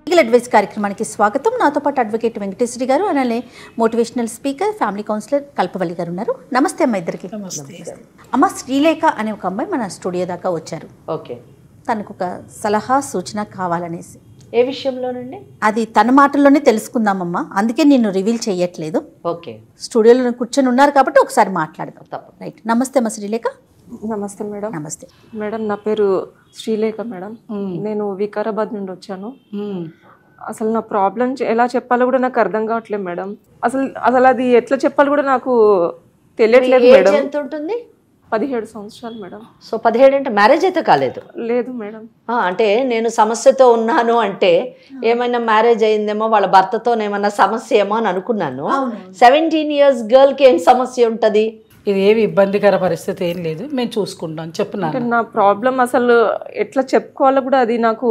Legal advice కార్యక్రమానికి స్వాగతం. నాతో పాటు అడ్వకేట్ వెంకటేశ్వరి గారు, అలానే మోటివేషనల్ స్పీకర్, ఫ్యామిలీ కౌన్సిలర్ కల్పవల్లి గారు ఉన్నారు. నమస్తే అమ్మ ఇద్దరికి. అమ్మ, శ్రీలేఖ అనే ఒక అమ్మాయి మన స్టూడియో దాకా వచ్చారు. ఓకే, తనకు ఒక సలహా సూచన కావాలనేసి. ఏ విషయంలోనండి? అది తన మాటల్లోనే తెలుసుకుందామమ్మా, అందుకే నేను రివీల్ చేయట్లేదు. ఓకే, స్టూడియోలో కూర్చొని ఉన్నారు కాబట్టి ఒకసారి మాట్లాడదాం. తప్ప. రైట్. నమస్తే అమ్మ శ్రీలేఖ. నమస్తే మేడం. నమస్తే మేడం, నా పేరు శ్రీలేఖ మేడం. నేను వికారాబాద్ నుండి వచ్చాను. అసలు నా ప్రాబ్లం ఎలా చెప్పాలో కూడా నాకు అర్థం కావట్లేదు మేడం. అసలు అది ఎట్లా చెప్పాలో కూడా నాకు తెలియట్లేదు మేడం. ఎంత ఉంటుంది? 17 సంవత్సరాలు మేడం. సో 17 అంటే మ్యారేజ్ అయితే కాలేదు? లేదు మేడం. అంటే నేను సమస్యతో ఉన్నాను అంటే ఏమైనా మ్యారేజ్ అయిందేమో, వాళ్ళ భర్తతో ఏమన్నా సమస్య ఏమో అని అనుకున్నాను. 17 years గర్ల్కి ఏం సమస్య ఉంటుంది? ఇది ఏమి ఇబ్బందికర పరిస్థితి ఏం లేదు, మేము చూసుకుంటాం. చెప్పున్నాను. నా ప్రాబ్లం అసలు ఎట్లా చెప్పుకోవాలో కూడా అది నాకు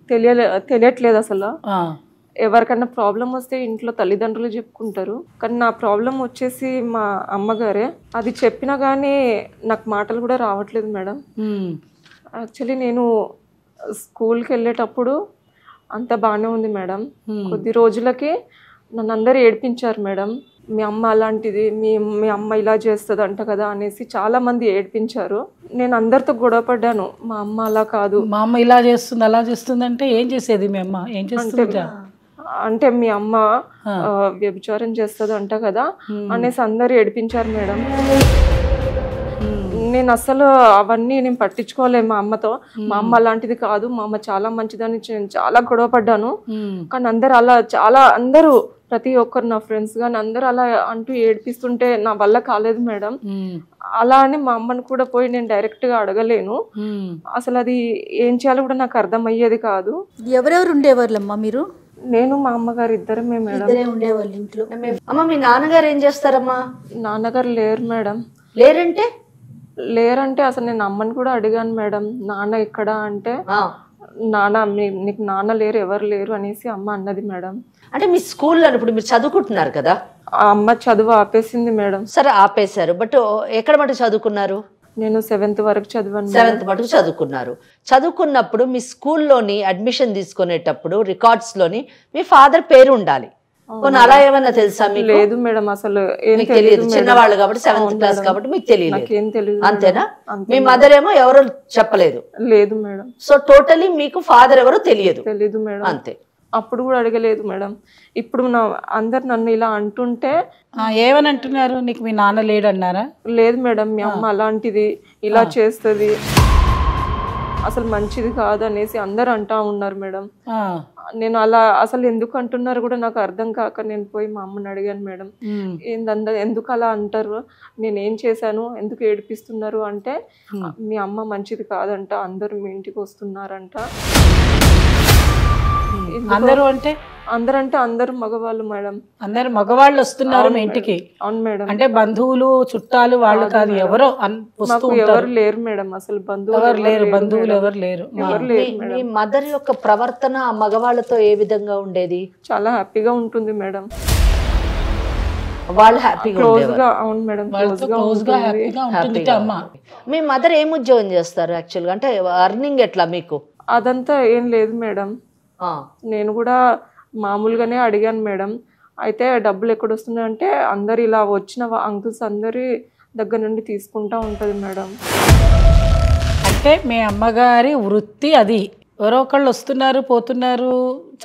తెలియట్లేదు అసలు. ఎవరికన్నా ప్రాబ్లం వస్తే ఇంట్లో తల్లిదండ్రులు చెప్పుకుంటారు, కానీ నా ప్రాబ్లం వచ్చేసి మా అమ్మగారే. అది చెప్పినా కానీ నాకు మాటలు కూడా రావట్లేదు మేడం. యాక్చువల్లీ నేను స్కూల్కి వెళ్ళేటప్పుడు అంత బాగానే ఉంది మేడం. కొద్ది రోజులకి నన్ను అందరూ ఏడిపించారు మేడం. మీ అమ్మ అలాంటిది, మీ అమ్మ ఇలా చేస్తుంది అంట కదా అనేసి చాలా మంది ఏడిపించారు. నేను అందరితో గొడవ పడ్డాను. మా అమ్మ అలా కాదు, మా అమ్మ ఇలా చేస్తుంది అలా చేస్తుంది అంటే ఏం చేసేది మీ అమ్మ? ఏం చేస్తుంది అంటే మీ అమ్మ వ్యభిచారం చేస్తుంది అంట కదా అనేసి అందరు ఏడిపించారు మేడం. నేను అసలు అవన్నీ నేను పట్టించుకోలేదు మా అమ్మతో. మా అమ్మ అలాంటిది కాదు, మా అమ్మ చాలా మంచిదని నేను చాలా గొడవ పడ్డాను. కానీ అందరూ ప్రతి ఒక్కరు నా ఫ్రెండ్స్ కానీ అందరూ అలా అంటూ ఏడిపిస్తుంటే నా వల్ల కాలేదు మేడం. అలా అని మా అమ్మని కూడా పోయి నేను డైరెక్ట్ గా అడగలేను. అసలు అది ఏం చేయాలో కూడా నాకు అర్థం అయ్యేది కాదు. ఎవరెవరు ఉండేవాళ్ళమ్మా మీరు? నేను మా అమ్మగారు ఇద్దరమే మేడం. ఉండేవాళ్ళు ఇంట్లో. అమ్మ, మీ నాన్నగారు ఏం చేస్తారమ్మా? నాన్నగారు లేరు మేడం. లేరంటే అసలు నేను అమ్మని కూడా అడిగాను మేడం, నాన్న ఎక్కడ అంటే నాన్న నీకు నాన్న లేరు, ఎవరు లేరు అనేసి అమ్మ అన్నది మేడం. అంటే మీ స్కూల్లో ఇప్పుడు మీరు చదువుకుంటున్నారు కదా? ఆ అమ్మ చదువు ఆపేసింది మేడం. సరే, ఆపేశారు. బట్ ఎక్కడ మటుకు చదువుకున్నారు? నేను 7th వరకు చదివాను. 7th మటుకు చదువుకున్నారు. చదువుకున్నప్పుడు మీ స్కూల్లోని అడ్మిషన్ తీసుకునేటప్పుడు రికార్డ్స్ లోని మీ ఫాదర్ పేరు ఉండాలి. అలా ఏమన్నా తెలుసా మీకు? లేదు మేడం, అసలు తెలియదు. చిన్నవాళ్ళు కాబట్టి 7th క్లాస్ కాబట్టి మీకు తెలియదు. అంతేనా? మీ మదర్ ఏమో ఎవరో చెప్పలేదు? లేదు మేడం. సో టోటలీ మీకు ఫాదర్ ఎవరో తెలియదు మేడం. అంతే. అప్పుడు కూడా అడగలేదు మేడం. ఇప్పుడు అందరు నన్ను ఇలా అంటుంటే ఏమని అంటున్నారు? నీకు మీ నాన్న లేడు అన్నారా? లేదు మేడం, మీ అమ్మ అలాంటిది, ఇలా చేస్తుంది, అసలు మంచిది కాదు అనేసి అందరు అంటా ఉన్నారు మేడం. నేను అలా అసలు ఎందుకు అంటున్నారు కూడా నాకు అర్థం కాక నేను పోయి మా అమ్మని అడిగాను మేడం. ఎందుకు అలా అంటారు, నేనేం చేశాను, ఎందుకు ఏడిపిస్తున్నారు అంటే మీ అమ్మ మంచిది కాదంట, అందరు మీ ఇంటికి వస్తున్నారంట. అందరు మగవాళ్ళు మేడం. అందరు మగవాళ్ళు వస్తున్నారు మీ ఇంటికి? అవును మేడం. అంటే బంధువులు చుట్టాలు వాళ్ళు కాదు, ఎవరో ఎవరు లేరు మేడం. అసలు బంధువులు ఎవరు లేరు. మీ మదర్ యొక్క ప్రవర్తన మగవాళ్ళతో ఏ విధంగా ఉండేది? చాలా హ్యాపీగా ఉంటుంది మేడం. వాళ్ళు హ్యాపీగా ఉండేవారు? అవును మేడం, మీ మదర్ ఏం ఉద్యోగం చేస్తారు యాక్చువల్గా? అంటే అర్నింగ్ ఎట్లా మీకు? అదంతా ఏం లేదు మేడం. నేను కూడా మామూలుగానే అడిగాను మేడం. అయితే డబ్బులు ఎక్కడ వస్తున్నాయి అంటే అందరు ఇలా వచ్చిన అంకుల్స్ అందరి దగ్గర నుండి తీసుకుంటా ఉంటది మేడం. అంటే మీ అమ్మగారి వృత్తి అది. ఎవరో ఒకళ్ళు వస్తున్నారు పోతున్నారు,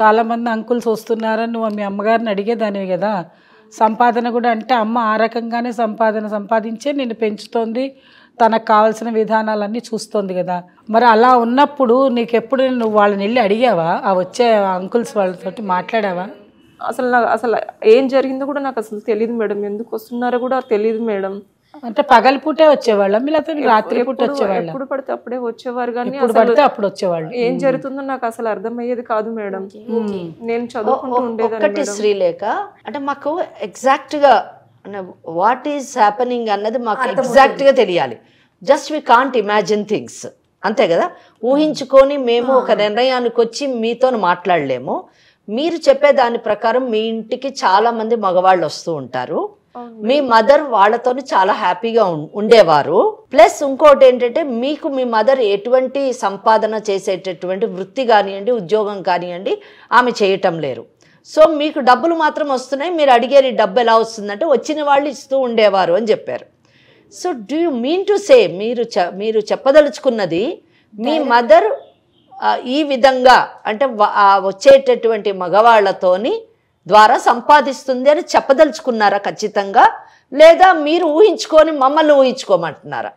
చాలా మంది అంకుల్స్ వస్తున్నారని నువ్వు మీ అమ్మగారిని అడిగేదానివి కదా. సంపాదన కూడా అంటే అమ్మ ఆ రకంగానే సంపాదించే నిన్ను పెంచుతోంది, తనకు కావాల్సిన విధానాలన్నీ చూస్తుంది కదా. మరి అలా ఉన్నప్పుడు నీకెప్పుడు నువ్వు వాళ్ళని వెళ్ళి అడిగావా? ఆ వచ్చే అంకుల్స్ వాళ్ళతో మాట్లాడావా? అసలు ఏం జరిగిందో కూడా నాకు అసలు తెలియదు మేడం. ఎందుకు వస్తున్నారో కూడా తెలియదు మేడం. అంటే పగలపూటే వచ్చేవాళ్ళం, లేకపోతే రాత్రి పూట వచ్చేవాళ్ళం? ఎప్పుడు పడితే అప్పుడే వచ్చేవారు, కానీ అప్పుడు వచ్చేవాళ్ళు. ఏం జరుగుతుందో నాకు అసలు అర్థమయ్యేది కాదు మేడం. నేను చదువుకుంటూ ఉండేదాన్ని. శ్రీలేఖ, అంటే మాకు ఎగ్జాక్ట్ గా వాట్ ఈస్ హ్యాపెనింగ్ అన్నది మాకు ఎగ్జాక్ట్ గా తెలియాలి. Just we can't imagine things, అంతే కదా. ఊహించుకొని మేము ఒక నిర్ణయానికి వచ్చి మీతో మాట్లాడలేము. మీరు చెప్పే దాని ప్రకారం మీ ఇంటికి చాలా మంది మగవాళ్ళు వస్తూ ఉంటారు. మీ మదర్ వాళ్ళతోని చాలా హ్యాపీగా ఉండేవారు. ప్లస్ ఇంకోటి ఏంటంటే మీకు మీ మదర్ ఎటువంటి సంపాదన చేసేటటువంటి వృత్తి కానివ్వండి, ఉద్యోగం కానివ్వండి ఆమె చేయటం లేరు. సో మీకు డబ్బులు మాత్రం వస్తున్నాయి, మీరు అడిగేది డబ్బు ఎలా వస్తుందంటే వచ్చిన వాళ్ళు ఇస్తూ ఉండేవారు అని చెప్పారు. So do you mean to say మీరు చెప్పదలుచుకున్నది మీ మదర్ ఈ విధంగా అంటే వచ్చేటటువంటి మగవాళ్లతోని ద్వారా సంపాదిస్తుంది అని చెప్పదలుచుకున్నారా ఖచ్చితంగా, లేదా మీరు ఊహించుకొని మమ్మల్ని ఊహించుకోమంటున్నారా?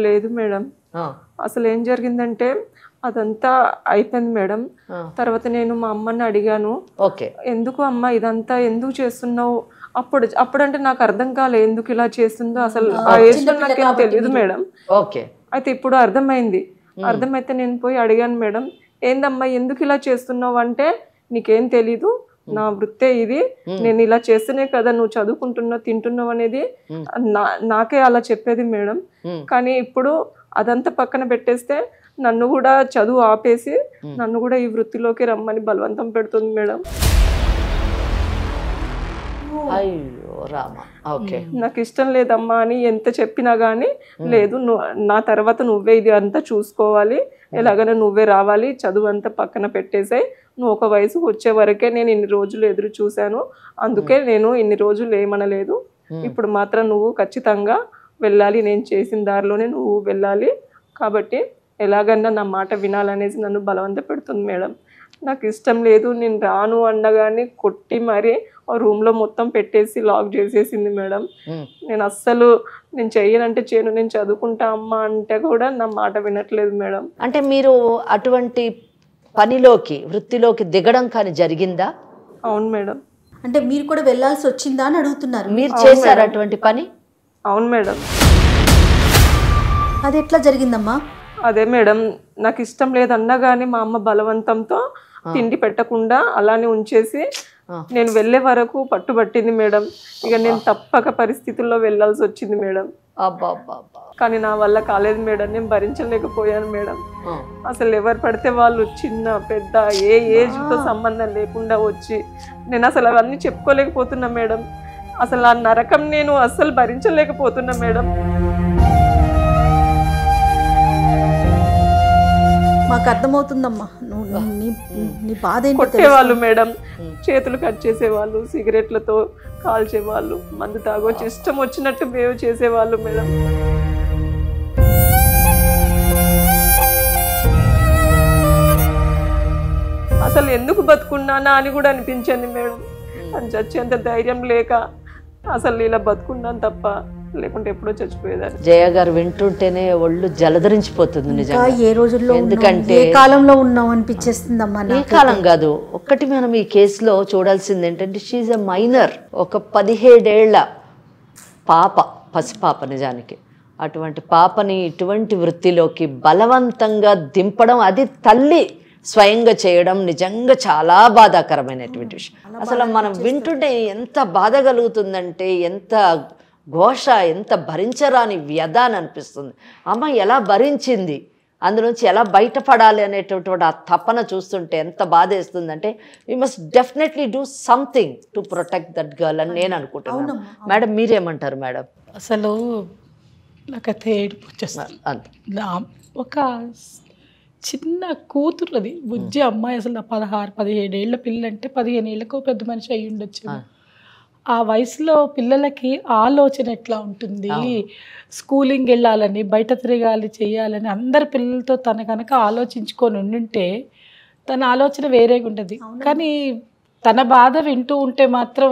లేదు మేడం, అసలు ఏం జరిగిందంటే అదంతా అయిపోయింది మేడం. తర్వాత నేను మా అమ్మని అడిగాను, ఎందుకు అమ్మ ఇదంతా ఎందుకు చేస్తున్నావు? అప్పుడంటే నాకు అర్థం కాలే ఎందుకు ఇలా చేస్తుందో, అసలు ఆ ఏజ్లో నాకేం తెలియదు మేడం. అయితే ఇప్పుడు అర్థమైతే నేను పోయి అడిగాను, మేడం ఏందమ్మా ఎందుకు ఇలా చేస్తున్నావు అంటే, నీకేం తెలీదు, నా వృత్తే ఇది, నేను ఇలా చేస్తేనే కదా నువ్వు చదువుకుంటున్నావు తింటున్నావు అనేది నాకే అలా చెప్పేది మేడం. కానీ ఇప్పుడు అదంతా పక్కన పెట్టేస్తే నన్ను కూడా చదువు ఆపేసి నన్ను కూడా ఈ వృత్తిలోకి రమ్మని బలవంతం పెడుతుంది మేడం. నాకు ఇష్టం లేదమ్మా అని ఎంత చెప్పినా గానీ, లేదు నా తర్వాత నువ్వే ఇది అంతా చూసుకోవాలి, ఎలాగైనా నువ్వే రావాలి, చదువు అంతా పక్కన పెట్టేసాయి, నువ్వు ఒక వయసుకు వచ్చే వరకే నేను ఇన్ని రోజులు ఎదురు చూశాను, అందుకే నేను ఇన్ని రోజులు ఏమనలేదు, ఇప్పుడు మాత్రం నువ్వు ఖచ్చితంగా వెళ్ళాలి, నేను చేసిన దారిలోనే నువ్వు వెళ్ళాలి, కాబట్టి ఎలాగన్నా నా మాట వినాలనేసి నన్ను బలవంత పెడుతుంది మేడం. నాకు ఇష్టం లేదు, నేను రాను అన్నగాని కొట్టి మరీ రూమ్లో మొత్తం పెట్టేసి లాక్ చేసేసింది మేడం. నేను అస్సలు నేను చెయ్యనంటే చేయను, నేను చదువుకుంటా అమ్మా అంటే కూడా నా మాట వినట్లేదు మేడం. అంటే మీరు అటువంటి పనిలోకి వృత్తిలోకి దిగడం కానీ జరిగిందా? అవును మేడం. అంటే మీరు కూడా వెళ్ళాల్సి వచ్చిందా అని అడుగుతున్నారు. మీరు చేశారు అటువంటి పని? అవును మేడం. అది ఎట్లా జరిగిందమ్మా? అదే మేడం, నాకు ఇష్టం లేదన్నా కానీ మా అమ్మ బలవంతంతో తిండి పెట్టకుండా అలానే ఉంచేసి నేను వెళ్ళే వరకు పట్టుబట్టింది మేడం. ఇక నేను తప్పక పరిస్థితుల్లో వెళ్ళాల్సి వచ్చింది మేడం. కానీ నా వల్ల కాలేదు మేడం, నేను భరించలేకపోయాను మేడం. అసలు ఎవరు పడితే వాళ్ళు చిన్న పెద్ద ఏ ఏజ్తో సంబంధం లేకుండా వచ్చి నేను అసలు అవన్నీ చెప్పుకోలేకపోతున్నా మేడం. అసలు ఆ నరకం నేను అస్సలు భరించలేకపోతున్నా మేడం. మాకు అర్థమవుతుందమ్మా నీ బాధ. కొట్టేవాళ్ళు మేడం, చేతులు కట్ చేసేవాళ్ళు, సిగరెట్లతో కాల్చేవాళ్ళు, మందు తాగొచ్చి ఇష్టం వచ్చినట్టు మేము చేసేవాళ్ళు మేడం. అసలు ఎందుకు బతుకున్నానా అని కూడా అనిపించింది మేడం. అని చచ్చేంత ధైర్యం లేక అసలు ఇలా బతుకున్నాను తప్ప, లేకుంటే ఎప్పుడో చచ్చిపోయేదాన్ని. జయ గారు వింటుంటేనే ఒళ్ళు జలధరించిపోతుంది నిజంగా. ఏ రోజుల్లో ఎందుకంటే ఏ కాలంలో ఉన్నాం అనిపించేస్తుందమ్మా. ఏ కాలం కాదు, ఒక్కటి మనం ఈ కేసులో చూడాల్సింది ఏంటంటే షీఈ్ ఎ మైనర్, ఒక 17 ఏళ్ల పాప, పసిపాప నిజానికి. అటువంటి పాపని ఇటువంటి వృత్తిలోకి బలవంతంగా దింపడం, అది తల్లి స్వయంగా చేయడం నిజంగా చాలా బాధాకరమైనటువంటి విషయం. అసలు మనం వింటుంటే ఎంత బాధ కలుగుతుందంటే, ఎంత ఘోష, ఎంత భరించరాని వ్యధ అని అనిపిస్తుంది. అమ్మ ఎలా భరించింది, అందులోంచి ఎలా బయటపడాలి అనేటటువంటి ఆ తపన చూస్తుంటే ఎంత బాధ వేస్తుందంటే, we must definitely do something to protect that girl అని నేను అనుకుంటున్నాను. మేడం మీరేమంటారు మేడం? అసలు నాకైతే ఏడుపు వచ్చేస్తుంది. ఒక చిన్న కూతురుది బుజ్జి అమ్మాయి, అసలు 16-17 ఏళ్ల పిల్లంటే 15 ఏళ్ళకో పెద్ద మనిషి అయ్యి ఉండొచ్చు. ఆ వయసులో పిల్లలకి ఆలోచన ఎట్లా ఉంటుంది, స్కూలింగ్ వెళ్ళాలని, బయట తిరగాలి, చేయాలని అందరి పిల్లలతో తన కనుక ఆలోచించుకొని ఉండుంటే తన ఆలోచన వేరేగా ఉంటుంది. కానీ తన బాధ వింటూ ఉంటే మాత్రం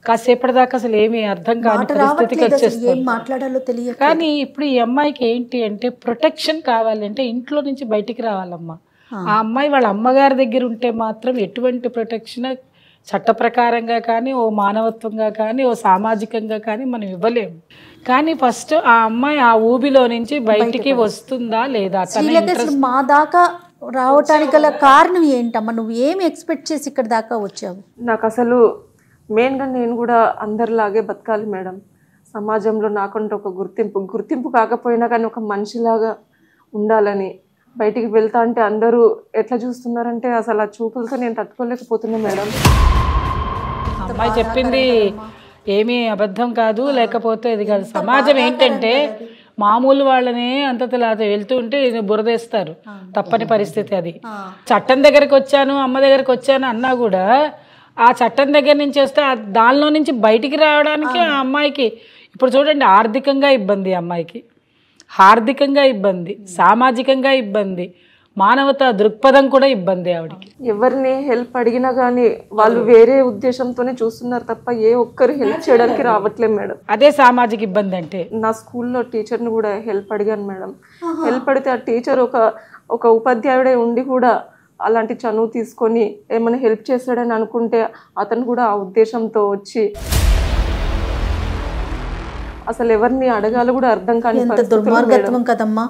కాసేపటిదాకా అసలు ఏమీ అర్థం కాని పరిస్థితికి వచ్చేస్తుంది. కానీ ఇప్పుడు ఈ అమ్మాయికి ఏంటి అంటే ప్రొటెక్షన్ కావాలంటే ఇంట్లో నుంచి బయటికి రావాలమ్మా. ఆ అమ్మాయి వాళ్ళ అమ్మగారి దగ్గర ఉంటే మాత్రం ఎటువంటి ప్రొటెక్షన్ చట్ట ప్రకారంగా కానీ, ఓ మానవత్వంగా కానీ, ఓ సామాజికంగా కానీ మనం ఇవ్వలేము. కానీ ఫస్ట్ ఆ అమ్మాయి ఆ ఊబిలో నుంచి బయటికి వస్తుందా లేదా? మా దాకా రావటానికి గల కారణం ఏంటమ్మా? నువ్వు ఏమి ఎక్స్పెక్ట్ చేసి ఇక్కడ దాకా వచ్చావు? నాకు అసలు మెయిన్గా నేను కూడా అందరిలాగే బతకాలి మేడం. సమాజంలో నాకంటే ఒక గుర్తింపు కాకపోయినా కానీ ఒక మనిషిలాగా ఉండాలని. బయటికి వెళ్తా అంటే అందరూ ఎట్లా చూస్తున్నారంటే అసలు ఆ చూపులతో నేను తట్టుకోలేకపోతున్నా మేడం. అమ్మాయి చెప్పింది ఏమీ అబద్ధం కాదు, లేకపోతే ఇది కాదు. సమాజం ఏంటంటే మామూలు వాళ్ళనే అంతలా వెళ్తూ ఉంటే బురదేస్తారు, తప్పని పరిస్థితి అది. చట్టం దగ్గరికి వచ్చాను, అమ్మ దగ్గరికి వచ్చాను అన్నా కూడా ఆ చట్టం దగ్గర నుంచి వస్తే దానిలో నుంచి బయటికి రావడానికి ఆ అమ్మాయికి ఇప్పుడు చూడండి, ఆర్థికంగా ఇబ్బంది, అమ్మాయికి ఆర్థికంగా ఇబ్బంది, సామాజికంగా ఇబ్బంది, మానవతా దృక్పథం కూడా ఇబ్బంది ఆవిడకి. ఎవరిని హెల్ప్ అడిగినా కానీ వాళ్ళు వేరే ఉద్దేశంతోనే చూస్తున్నారు తప్ప ఏ ఒక్కరు హెల్ప్ చేయడానికి రావట్లేదు మేడం. అదే సామాజిక ఇబ్బంది అంటే. నా స్కూల్లో టీచర్ని కూడా హెల్ప్ అడిగాను మేడం. హెల్ప్ అడిగితే ఆ టీచర్ ఒక ఉపాధ్యాయుడే ఉండి కూడా అలాంటి చనువు తీసుకొని ఏమైనా హెల్ప్ చేశాడని అనుకుంటే అతను కూడా ఆ ఉద్దేశంతో వచ్చి అసలు ఎవరిని అడగాలో కూడా అర్థం కాని కదమ్మా.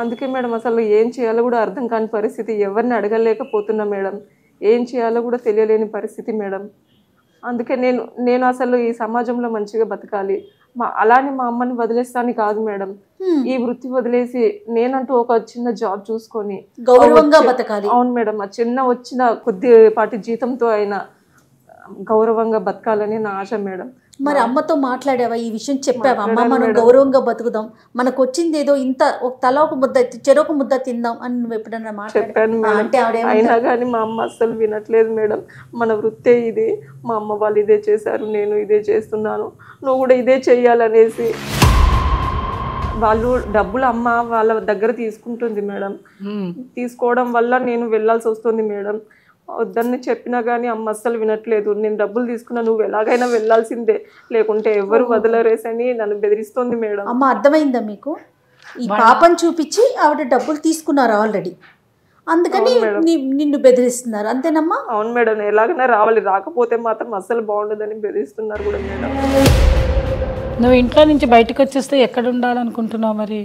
అందుకే మేడం అసలు ఏం చేయాలో కూడా అర్థం కాని పరిస్థితి, ఎవరిని అడగలేకపోతున్నా మేడం, ఏం చేయాలో కూడా తెలియలేని పరిస్థితి మేడం. అందుకే నేను అసలు ఈ సమాజంలో మంచిగా బతకాలి, అలానే మా అమ్మని వదిలేస్తాను కాదు మేడం, ఈ వృత్తి వదిలేసి నేనంటూ ఒక చిన్న జాబ్ చూసుకొని గౌరవంగా బతకాలి. అవును మేడం, ఆ చిన్న వచ్చిన కొద్దిపాటి జీతంతో అయినా గౌరవంగా బతకాలని నా ఆశ మేడం. మరి అమ్మతో మాట్లాడావా, ఈ విషయం చెప్పావా? అమ్మ మనం గౌరవంగా బతుకుదాం, మనకు వచ్చింది ఏదో ఇంత తల ఒక ముద్ద చెరొక ముద్ద తిందాం అని నువ్వు ఎప్పుడన్నా చెప్పాను మేడం. అయినా కానీ మా అమ్మ అస్సలు వినట్లేదు మేడం. మన వృత్తే ఇది, మా అమ్మ వాళ్ళు ఇదే చేశారు, నేను ఇదే చేస్తున్నాను, నువ్వు కూడా ఇదే చెయ్యాలనేసి వాళ్ళు డబ్బులు అమ్మ వాళ్ళ దగ్గర తీసుకుంటుంది మేడం. తీసుకోవడం వల్ల నేను వెళ్ళాల్సి వస్తుంది మేడం. వద్దని చెప్పినా కానీ అమ్మ అస్సలు వినట్లేదు. నేను డబ్బులు తీసుకున్నా, నువ్వు ఎలాగైనా వెళ్ళాల్సిందే, లేకుంటే ఎవరు వదలరేసని నన్ను బెదిరిస్తోంది మేడం. అమ్మ అర్థమైందా మీకు? ఈ పాపను చూపించి ఆవిడ డబ్బులు తీసుకున్నారు ఆల్రెడీ, అందుకని నిన్ను బెదిరిస్తున్నారు, అంతేనమ్మా? అవును మేడం, ఎలాగైనా రావాలి, రాకపోతే మాత్రం అస్సలు బాగుండదని బెదిరిస్తున్నారు కూడా మేడం. నువ్వు ఇంట్లో నుంచి బయటకు వచ్చేస్తే ఎక్కడ ఉండాలనుకుంటున్నావు మరి?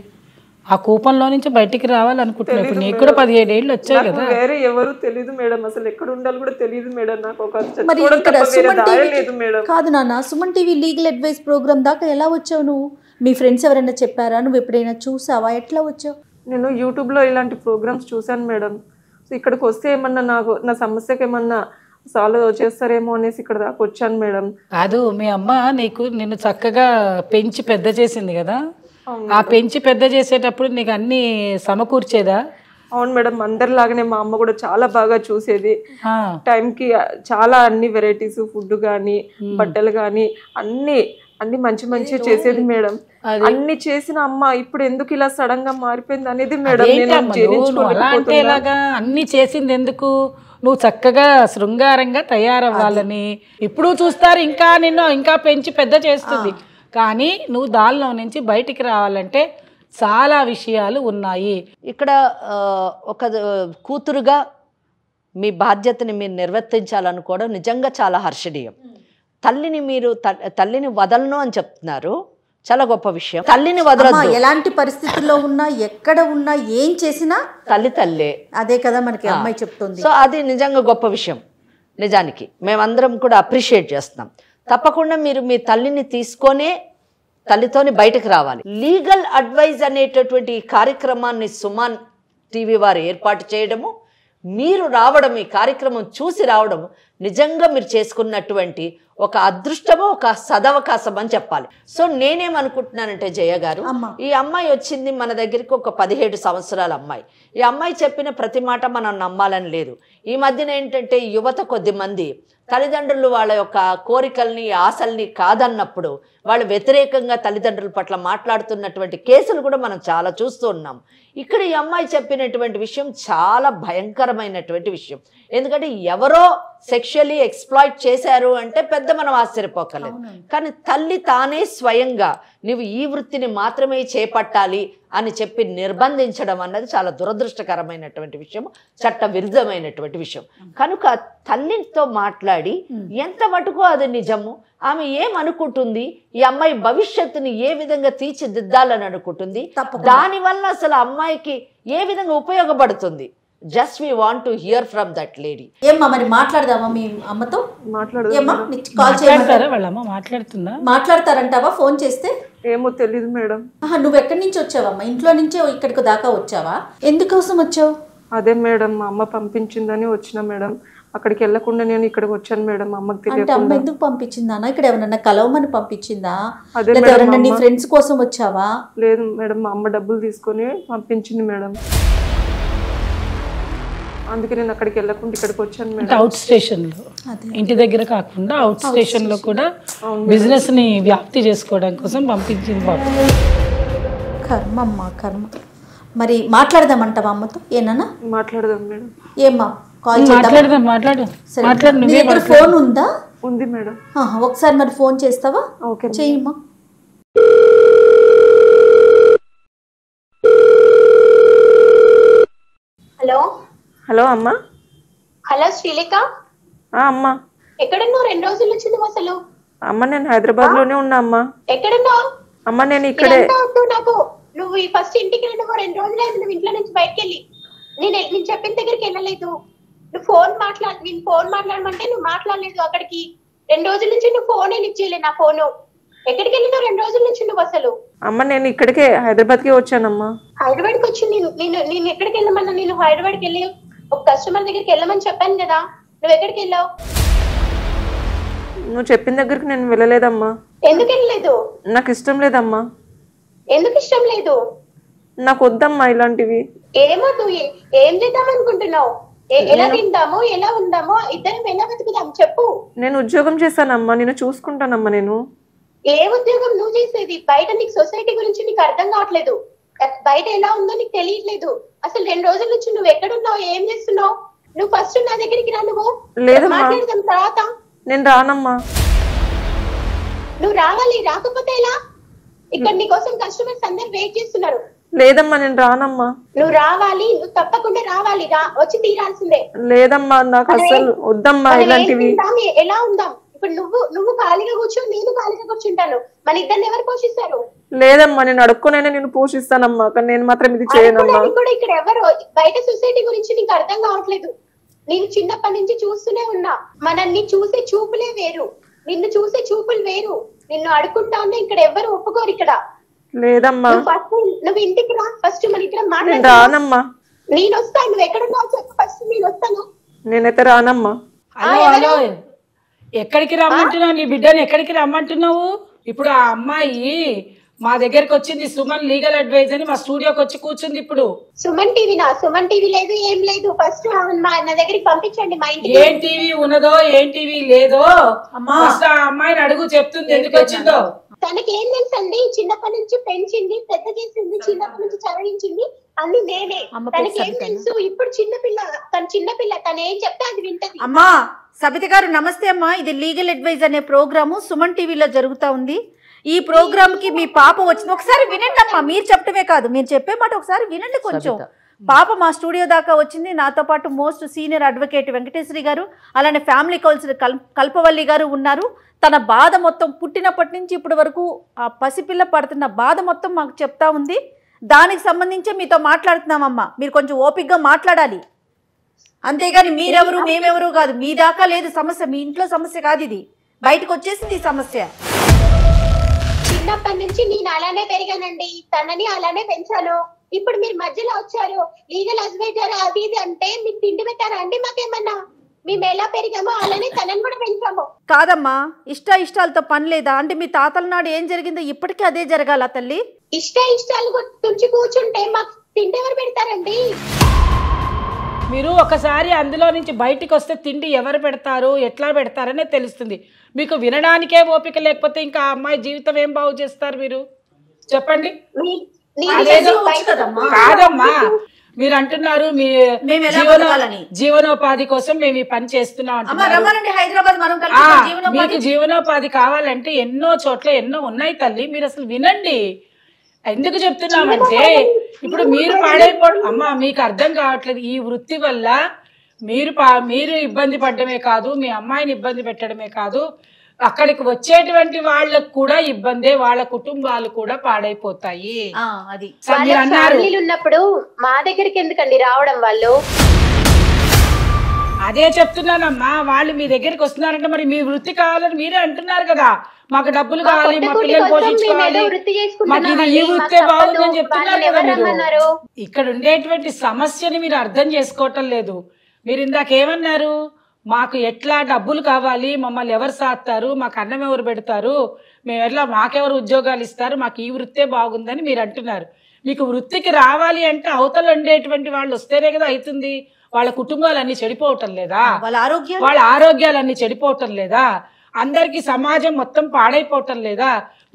ఆ కూపంలో నుంచి బయటికి రావాలనుకుంటున్నావు. ఇప్పుడు నీకు కూడా 17 ఏళ్ళు వచ్చాయి కదా. వేరే ఎవరు తెలియదు మేడం, అసలు ఎక్కడ ఉండాలి కూడా తెలియదు మేడం. నాకు ఒక కాదు నాన్న, Suman TV legal advice programme దాకా ఎలా వచ్చావు నువ్వు? మీ ఫ్రెండ్స్ ఎవరైనా చెప్పారా? నువ్వు ఎప్పుడైనా చూసావా? ఎట్లా వచ్చావు? నేను యూట్యూబ్లో ఇలాంటి ప్రోగ్రామ్స్ చూశాను మేడం. సో ఇక్కడికి వస్తే ఏమన్నా నా సమస్యకి ఏమన్నా సాల్వ్ చేస్తారేమో అనేసి ఇక్కడ దాకా వచ్చాను మేడం. కాదు, మీ అమ్మ నిన్ను చక్కగా పెంచి పెద్ద చేసింది కదా, ఆ పెంచి పెద్ద చేసేటప్పుడు నీకు అన్ని సమకూర్చేదా? అవును మేడం, అందరిలాగానే మా అమ్మ కూడా చాలా బాగా చూసేది. టైంకి చాలా అన్ని వెరైటీస్ ఫుడ్ కానీ బట్టలు కానీ అన్ని మంచి చేసేది మేడం. అన్ని చేసిన అమ్మ ఇప్పుడు ఎందుకు ఇలా సడన్ గా మారిపోయింది అనేది మేడం అన్ని చేసింది ఎందుకు? నువ్వు చక్కగా శృంగారంగా తయారవ్వాలని ఇప్పుడు చూస్తారు, ఇంకా నిన్ను ఇంకా పెంచి పెద్ద చేస్తుంది. కానీ నువ్వు దానిలో నుంచి బయటికి రావాలంటే చాలా విషయాలు ఉన్నాయి. ఇక్కడ ఒక కూతురుగా మీ బాధ్యతని మీరు నిర్వర్తించాలనుకోవడం నిజంగా చాలా హర్షణీయం. తల్లిని వదలను అని చెప్తున్నారు, చాలా గొప్ప విషయం. తల్లిని వదలొద్దు, ఎలాంటి పరిస్థితుల్లో ఉన్నా ఎక్కడ ఉన్నా ఏం చేసినా తల్లే. అదే కదా మనకి అమ్మాయి చెప్తుంది. సో అది నిజంగా గొప్ప విషయం. నిజానికి మేమందరం కూడా అప్రిషియేట్ చేస్తున్నాం. తప్పకుండా మీరు మీ తల్లిని తీసుకొనే తల్లితోని బయటకు రావాలి. లీగల్ అడ్వైజ్ అనేటటువంటి కార్యక్రమాన్ని సుమన్ టీవీ వారు ఏర్పాటు చేయడము, మీరు రావడం, ఈ కార్యక్రమం చూసి రావడం నిజంగా మీరు చేసుకున్నటువంటి ఒక అదృష్టమో ఒక సదవకాశం అని చెప్పాలి. సో నేనేమనుకుంటున్నానంటే జయ గారు, ఈ అమ్మాయి వచ్చింది మన దగ్గరికి ఒక 17 సంవత్సరాల అమ్మాయి. ఈ అమ్మాయి చెప్పిన ప్రతి మాట మనం నమ్మాలని లేదు. ఈ మధ్యన ఏంటంటే యువత కొద్దిమంది తల్లిదండ్రులు వాళ్ళ యొక్క కోరికల్ని ఆశల్ని కాదన్నప్పుడు వాళ్ళు వ్యతిరేకంగా తల్లిదండ్రుల పట్ల మాట్లాడుతున్నటువంటి కేసులు కూడా మనం చాలా చూస్తూ ఉన్నాం. ఇక్కడ ఈ అమ్మాయి చెప్పినటువంటి విషయం చాలా భయంకరమైనటువంటి విషయం. ఎందుకంటే ఎవరో సెక్షువల్లీ ఎక్స్ప్లాయిట్ చేశారు అంటే పెద్ద మనం ఆశ్చర్యపోకలేదు. కానీ తల్లి తానే స్వయంగా నువ్వు ఈ వృత్తిని మాత్రమే చేపట్టాలి అని చెప్పి నిర్బంధించడం అన్నది చాలా దురదృష్టకరమైనటువంటి విషయం, చట్ట విరుద్ధమైనటువంటి విషయం. కనుక తల్లితో మాట్లాడి ఎంత మటుకు అది నిజము, ఆమె ఏమనుకుంటుంది, ఈ అమ్మాయి భవిష్యత్తుని ఏ విధంగా తీర్చిదిద్దాలని అనుకుంటుంది, దానివల్ల అసలు అమ్మాయికి ఏ విధంగా ఉపయోగపడుతుంది, just we want to hear from that lady. ఏమ్మా మరి మాట్లాడదామా మీ అమ్మతో? మాట్లాడతారంటావా ఫోన్ చేస్తే? ఏమో తెలీదు మేడం. నువ్వు ఎక్కడి నుంచి వచ్చావమ్మా? ఇంట్లో నుంచే ఇక్కడికి దాకా వచ్చావా? ఎందుకోసం వచ్చావు? అదే మేడం, మా అమ్మ పంపించిందని వచ్చిన మేడం. అక్కడికి వెళ్ళకుండా నేను ఇక్కడికి వచ్చాను మేడం, అమ్మకి అంటే అమ్మ తెలియకుండా. ఎందుకు పంపించిందా అన్న? ఇక్కడ ఎవరన్నా కలవమని పంపించిందా, అదే లేదా మేడం, ఎవరన్నా నీ అమ్మ ఫ్రెండ్స్ కోసం వచ్చావా? లేదు మేడం, మా అమ్మ డబ్బులు తీసుకొని పంపించింది మేడం, అందుకే నేను అక్కడికి వెళ్ళకుండా ఇక్కడికి వచ్చాను మేడం. అవుట్ స్టేషన్లో, ఇంటి దగ్గర కాకుండా అవుట్ స్టేషన్లో కూడా బిజినెస్ని వ్యాప్తి చేసుకోవడం కోసం పంపించింది పాపం. కర్మ అమ్మ కర్మ. మరి మాట్లాడదామంటావా అమ్మతో? ఏనన్నా మాట్లాడదాం మేడం. ఏమ్మా కాల్ చేద్దాం? మాట్లాడదాం, మాట్లాడు సరే, మాట్లాడు, నీ నువ్వే దగ్గర మాట్లాడు. ఫోన్ ఉందా? ఉంది మేడం. ఒకసారి మరి ఫోన్ చేస్తావా? ఓకే చెయ్యమ్మా. హలో హలో అమ్మా. హలో శ్రీలేఖ, అమ్మా. ఎక్కడున్నావు? 2 రోజుల నుంచి నువ్వు అసలు. అమ్మ నేను హైదరాబాద్ లోనే ఉన్నా అమ్మా. ఎక్కడున్నావు? అమ్మ నేను ఇక్కడే. నాకు నువ్వు ఈ ఫస్ట్ ఇంటికి రండి. 2 రోజులు అయింది నువ్వు ఇంట్లో నుంచి బయటకు వెళ్ళి. నేను చెప్పిన దగ్గరికి వెళ్ళలేదు. నువ్వు నేను ఫోన్ మాట్లాడమంటే నువ్వు మాట్లాడలేదు. అక్కడికి 2 రోజుల నుంచి నువ్వు ఫోనే లిఫ్ట్ చేయలేదు నా ఫోను. ఎక్కడికి వెళ్ళినావు 2 రోజుల నుంచి నువ్వు అసలు? అమ్మ నేను ఇక్కడికే హైదరాబాద్కే వచ్చానమ్మా. హైదరాబాద్కి వచ్చి నేను ఎక్కడికి వెళ్ళమన్నా? నేను హైదరాబాద్కి వెళ్ళి ఒక కస్టమర్ దగ్గరికి వెళ్ళమని చెప్పాను కదా, నువ్వు ఎక్కడికి వెళ్ళావు? నువ్వు చెప్పిన దగ్గరికి నేను వెళ్ళలేదమ్మా. ఎందుకు వెళ్ళలేదు? నాకు ఇష్టం లేదమ్మా. ఎందుకు ఇష్టం లేదు? నాకు వద్దమ్మా ఇలాంటివి. ఏమో నువ్వు ఏం చేద్దాం అనుకుంటున్నావు? ఎలా తిందాము, ఎలా ఉందామో, ఇద్దరం ఎలా బతుకుదాం చెప్పు. నేను ఉద్యోగం చేస్తానమ్మా, నేను చూసుకుంటానమ్మా. నేను ఏ ఉద్యోగం నువ్వు చేసేది? బయట నీకు సొసైటీ గురించి నీకు అర్థం కావట్లేదు. బయట ఎలా ఉందో నీకు తెలియట్లేదు. అసలు 2 రోజుల నుంచి నువ్వు ఎక్కడున్నావు, ఏం చేస్తున్నావు? నువ్వు ఫస్ట్ నా దగ్గరికి రా. నువ్వు లేదమ్మా. మాట్లాడదాం తర్వాత. నేను రానమ్మా. నువ్వు రావాలి. రాకపోతే ఎలా? ఇక్కడ నీ కోసం కస్టమర్స్ అందరు వెయిట్ చేస్తున్నారు. లేదమ్మా నేను రానమ్మా. నువ్వు రావాలి, నువ్వు తప్పకుండా రావాలి. వచ్చి తీరాల్సిందే. లేదమ్మా నాకు అసలు వద్దమ్మా ఇలాంటివి. ఎలా ఉందాం ఇప్పుడు? నువ్వు ఖాళీగా కూర్చో, నేను ఖాళీగా కూర్చుంటాను. మన ఇద్దరిని ఎవరు పోషిస్తారు? లేదమ్మా నేను అడుక్కోనైనా నేను పోషిస్తానమ్మా, కానీ నేను మాత్రం ఇది చేయనమ్మా. కూడా ఇక్కడ ఎవరు బయట సొసైటీ గురించి నీకు అర్థం కావట్లేదు. నేను చిన్నప్పటి నుంచి చూస్తూనే ఉన్నా. మనల్ని చూసే చూపులే వేరు, నిన్ను చూసే చూపులు వేరు. నిన్ను అడుకుంటా ఉన్నా ఇక్కడ ఎవరు ఒప్పుకోరు. ఇక్కడ లేదమ్మా. నువ్వు ఇంటికి రా ఫస్ట్, మన ఇద్దరం నేను మాట్లాడదాం. రానమ్మా. నేను వస్తాను. నువ్వు ఎక్కడున్నావు చెప్పు ఫస్ట్, నేను వస్తాను. నేనైతే రానమ్మా. హలో హలో, ఎక్కడికి రమ్మంటున్నావు? నీ బిడ్డని ఎక్కడికి రమ్మంటున్నావు? ఇప్పుడు ఆ అమ్మాయి మా దగ్గరకు వచ్చింది, సుమన్ లీగల్ అడ్వైజ్ అని మా స్టూడియోకి వచ్చి కూర్చుంది. ఇప్పుడు సుమన్ టీవీ లేదు, ఏం లేదు. ఫస్ట్ నా దగ్గరికి పంపించండి మా ఇంటికి. ఏం టీవీ ఉన్నదో ఏం టీవీ లేదో ఫస్ట్ ఆ అమ్మాయిని అడుగు, చెప్తుంది ఎందుకు వచ్చిందో. తనకి ఏం తెలుసండి? చిన్నప్పటి నుంచి పెంచింది, పెద్ద చేసింది, చిన్నప్పటి నుంచి చదివించింది అన్ని నేనే. తనకి ఏం తెలుసు? ఇప్పుడు చిన్నపిల్ల తను ఏం చెప్తే అది వింటది. అమ్మా సబిత గారు నమస్తే అమ్మా. ఇది లీగల్ అడ్వైజ్ అనే ప్రోగ్రాము సుమన్ టీవీలో జరుగుతా ఉంది. ఈ ప్రోగ్రామ్ కి మీ పాప వచ్చింది, ఒకసారి వినండి అమ్మా. మీరు చెప్పటమే కాదు, మీరు చెప్పే మాట ఒకసారి వినండి కొంచెం. పాప మా స్టూడియో దాకా వచ్చింది. నాతో పాటు మోస్ట్ సీనియర్ అడ్వకేట్ వెంకటేశ్వరి గారు, అలానే ఫ్యామిలీ కౌన్సిలర్ కల్పవల్లి గారు ఉన్నారు. తన బాధ మొత్తం పుట్టినప్పటి నుంచి ఇప్పటి వరకు ఆ పసిపిల్ల పడుతున్న బాధ మొత్తం మాకు చెప్తా ఉంది. దానికి సంబంధించి మీతో మాట్లాడుతున్నామమ్మా. మీరు కొంచెం ఓపికగా మాట్లాడాలి, అంతేగాని మీరెవరు మేమెవరు కాదు. మీ దాకా లేదు సమస్య, మీ ఇంట్లో సమస్య కాదు, ఇది బయటకు వచ్చేసింది ఈ సమస్య. చిన్నప్పటి నుంచి నేను అలానే పెరిగానండి, తనని అలానే పెంచాను. ఇప్పుడు మీరు మధ్యలో వచ్చారు లీగల్ అడ్వైజర్ అది ఇది అంటే మీరు తిండి పెట్టారా అండి? మాకేమన్నా మేము ఎలా పెరిగామో అలానే తనని కూడా పెంచాము. కాదమ్మా, ఇష్టాలతో పని లేదా? అంటే మీ తాతల నాడు ఏం జరిగిందో ఇప్పటికీ అదే జరగాల తల్లి? ఇష్టాలు తుంచి కూర్చుంటే మాకు తిండి ఎవరు పెడతారండి? మీరు ఒకసారి అందులో నుంచి బయటికి వస్తే తిండి ఎవరు పెడతారు, ఎట్లా పెడతారనే తెలుస్తుంది. మీకు వినడానికే ఓపిక లేకపోతే ఇంకా ఆ అమ్మాయి జీవితం ఏం బాగు చేస్తారు మీరు? చెప్పండి. కాదమ్మా, మీరు అంటున్నారు మీ జీవనోపాధి కోసం మేము ఈ పని చేస్తున్నాం అంటున్నారు. మీకు జీవనోపాధి కావాలంటే ఎన్నో చోట్ల ఎన్నో ఉన్నాయి తల్లి, మీరు అసలు వినండి. ఎందుకు చెప్తున్నామంటే ఇప్పుడు మీరు పాడైపోవడం అమ్మా, మీకు అర్థం కావట్లేదు. ఈ వృత్తి వల్ల మీరు ఇబ్బంది పడడమే కాదు, మీ అమ్మాయిని ఇబ్బంది పెట్టడమే కాదు, అక్కడికి వచ్చేటువంటి వాళ్ళకు కూడా ఇబ్బందే, వాళ్ళ కుటుంబాలు కూడా పాడైపోతాయి. అది ఉన్నప్పుడు మా దగ్గరికి ఎందుకండి రావడం వాళ్ళు? అదే చెప్తున్నానమ్మా, వాళ్ళు మీ దగ్గరికి వస్తున్నారంటే మరి మీ వృత్తి కావాలని మీరే అంటున్నారు కదా. మాకు డబ్బులు కావాలి, మా పిల్లలు పోషించుకోవాలి, మాకు ఇది ఈ వృత్తే బాగుందని చెప్తున్నారు కదా మీరు. ఇక్కడ ఉండేటువంటి సమస్యని మీరు అర్థం చేసుకోవటం లేదు. మీరు ఇందాక ఏమన్నారు? మాకు ఎట్లా డబ్బులు కావాలి, మమ్మల్ని ఎవరు సాస్తారు, మాకు అన్నం ఎవరు పెడతారు, మేము ఎట్లా మాకెవరు ఉద్యోగాలు ఇస్తారు, మాకు ఈ వృత్తే బాగుందని మీరు అంటున్నారు. మీకు వృత్తికి రావాలి అంటే అవతల ఉండేటువంటి వాళ్ళు వస్తేనే కదా అవుతుంది. వాళ్ళ కుటుంబాలన్నీ చెడిపోవటం లేదా, వాళ్ళ ఆరోగ్యాలన్నీ చెడిపోవటం లేదా, అందరికి సమాజం మొత్తం పాడైపోవటం లేదా,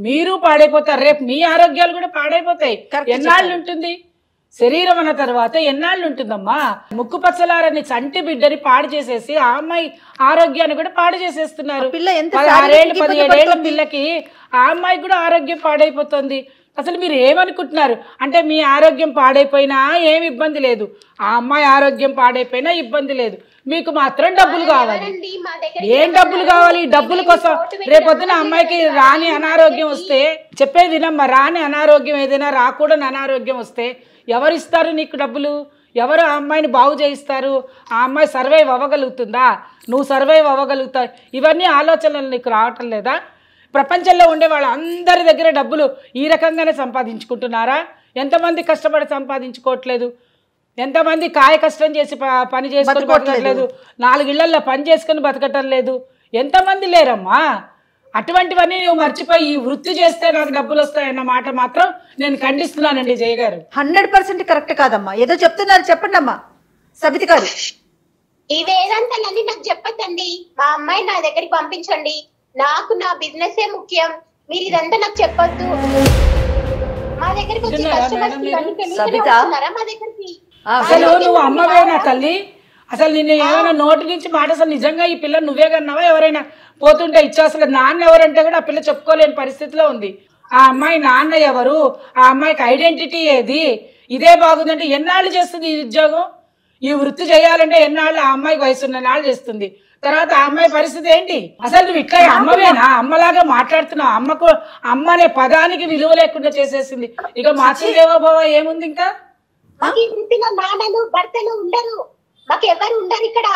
మీరు పాడైపోతారు, రేపు మీ ఆరోగ్యాలు కూడా పాడైపోతాయి. ఎన్నాళ్ళు ఉంటుంది శరీరం అన్న తర్వాత, ఎన్నాళ్ళు ఉంటుందమ్మా? ముక్కు పచ్చలారని చంటి బిడ్డని పాడు చేసేసి ఆ అమ్మాయి ఆరోగ్యాన్ని కూడా పాడు చేసేస్తున్నారు. 16 ఏళ్ళు 17 ఏళ్ల పిల్లకి ఆ అమ్మాయి కూడా ఆరోగ్యం పాడైపోతుంది. అసలు మీరు ఏమనుకుంటున్నారు అంటే మీ ఆరోగ్యం పాడైపోయినా ఏమి ఇబ్బంది లేదు, ఆ అమ్మాయి ఆరోగ్యం పాడైపోయినా ఇబ్బంది లేదు, మీకు మాత్రం డబ్బులు కావాలి. ఏం డబ్బులు కావాలి? డబ్బుల కోసం రేపొద్దున అమ్మాయికి రాని అనారోగ్యం వస్తే, చెప్పేది వినమ్మా, రాని అనారోగ్యం ఏదైనా రాకూడని అనారోగ్యం వస్తే ఎవరు ఇస్తారు నీకు డబ్బులు? ఎవరు ఆ అమ్మాయిని బాగు చేయిస్తారు? ఆ అమ్మాయి సర్వైవ్ అవ్వగలుగుతుందా? నువ్వు సర్వైవ్ అవ్వగలుగుతావు? ఇవన్నీ ఆలోచనలు నీకు రావటం లేదా? ప్రపంచంలో ఉండే వాళ్ళందరి దగ్గర డబ్బులు ఈ రకంగానే సంపాదించుకుంటున్నారా? ఎంతమంది కష్టపడి సంపాదించుకోవట్లేదు? ఎంతమంది కాయ కష్టం చేసి పని చేసుకొని బతకట్లేదు? 4 ఇళ్లల్లో పని చేసుకొని బతకటం లేదు? ఎంతమంది లేరమ్మా? అటువంటివన్నీ నువ్వు మర్చిపోయి ఈ వృత్తి చేస్తే నాకు డబ్బులు వస్తాయన్న మాట మాత్రం నేను ఖండిస్తున్నానండి. జయ గారు 100% కరెక్ట్ కాదమ్మా. ఏదో చెప్తున్నారు, చెప్పండి అమ్మా సబిత గారు. ఈ వేదాంతాలన్నీ నాకు చెప్పొద్దండి. మా అమ్మాయి నా దగ్గరికి పంపించండి. నాకు నా బిజినెస్ ముఖ్యం. మీరు ఇదంతా నాకు చెప్పొద్దు. మా దగ్గరికి వచ్చి కస్టమర్స్ మా దగ్గరికి అసలు నువ్వు అమ్మవేనా తల్లి? అసలు నిన్ను ఏమైనా నోటి నుంచి మాట, అసలు నిజంగా ఈ పిల్ల నువ్వే కన్నావా? ఎవరైనా పోతుంటే ఇచ్చా? అసలు నాన్న ఎవరంటే కూడా ఆ పిల్ల చెప్పుకోలేని పరిస్థితిలో ఉంది. ఆ అమ్మాయి నాన్న ఎవరు, ఆ అమ్మాయికి ఐడెంటిటీ ఏది? ఇదే బాగుందంటే ఎన్నాళ్ళు చేస్తుంది ఈ ఉద్యోగం? ఈ వృత్తి చేయాలంటే ఎన్నాళ్ళు? ఆ అమ్మాయికి వయసున్న నాళ్ళు చేస్తుంది. తర్వాత ఆ అమ్మాయి పరిస్థితి ఏంటి? అసలు నువ్వు ఇట్లా అమ్మవేనా? అమ్మలాగా మాట్లాడుతున్నావు. అమ్మకు అమ్మ అనే పదానికి విలువ లేకుండా చేసేసింది. ఇక మాతృదేవోభవ ఏముంది ఇంకా? మాకు ఈ వృత్తిలో నాన్నలు భర్తలు ఉండరు, మాకు ఎవరు ఉండరు ఇక్కడ.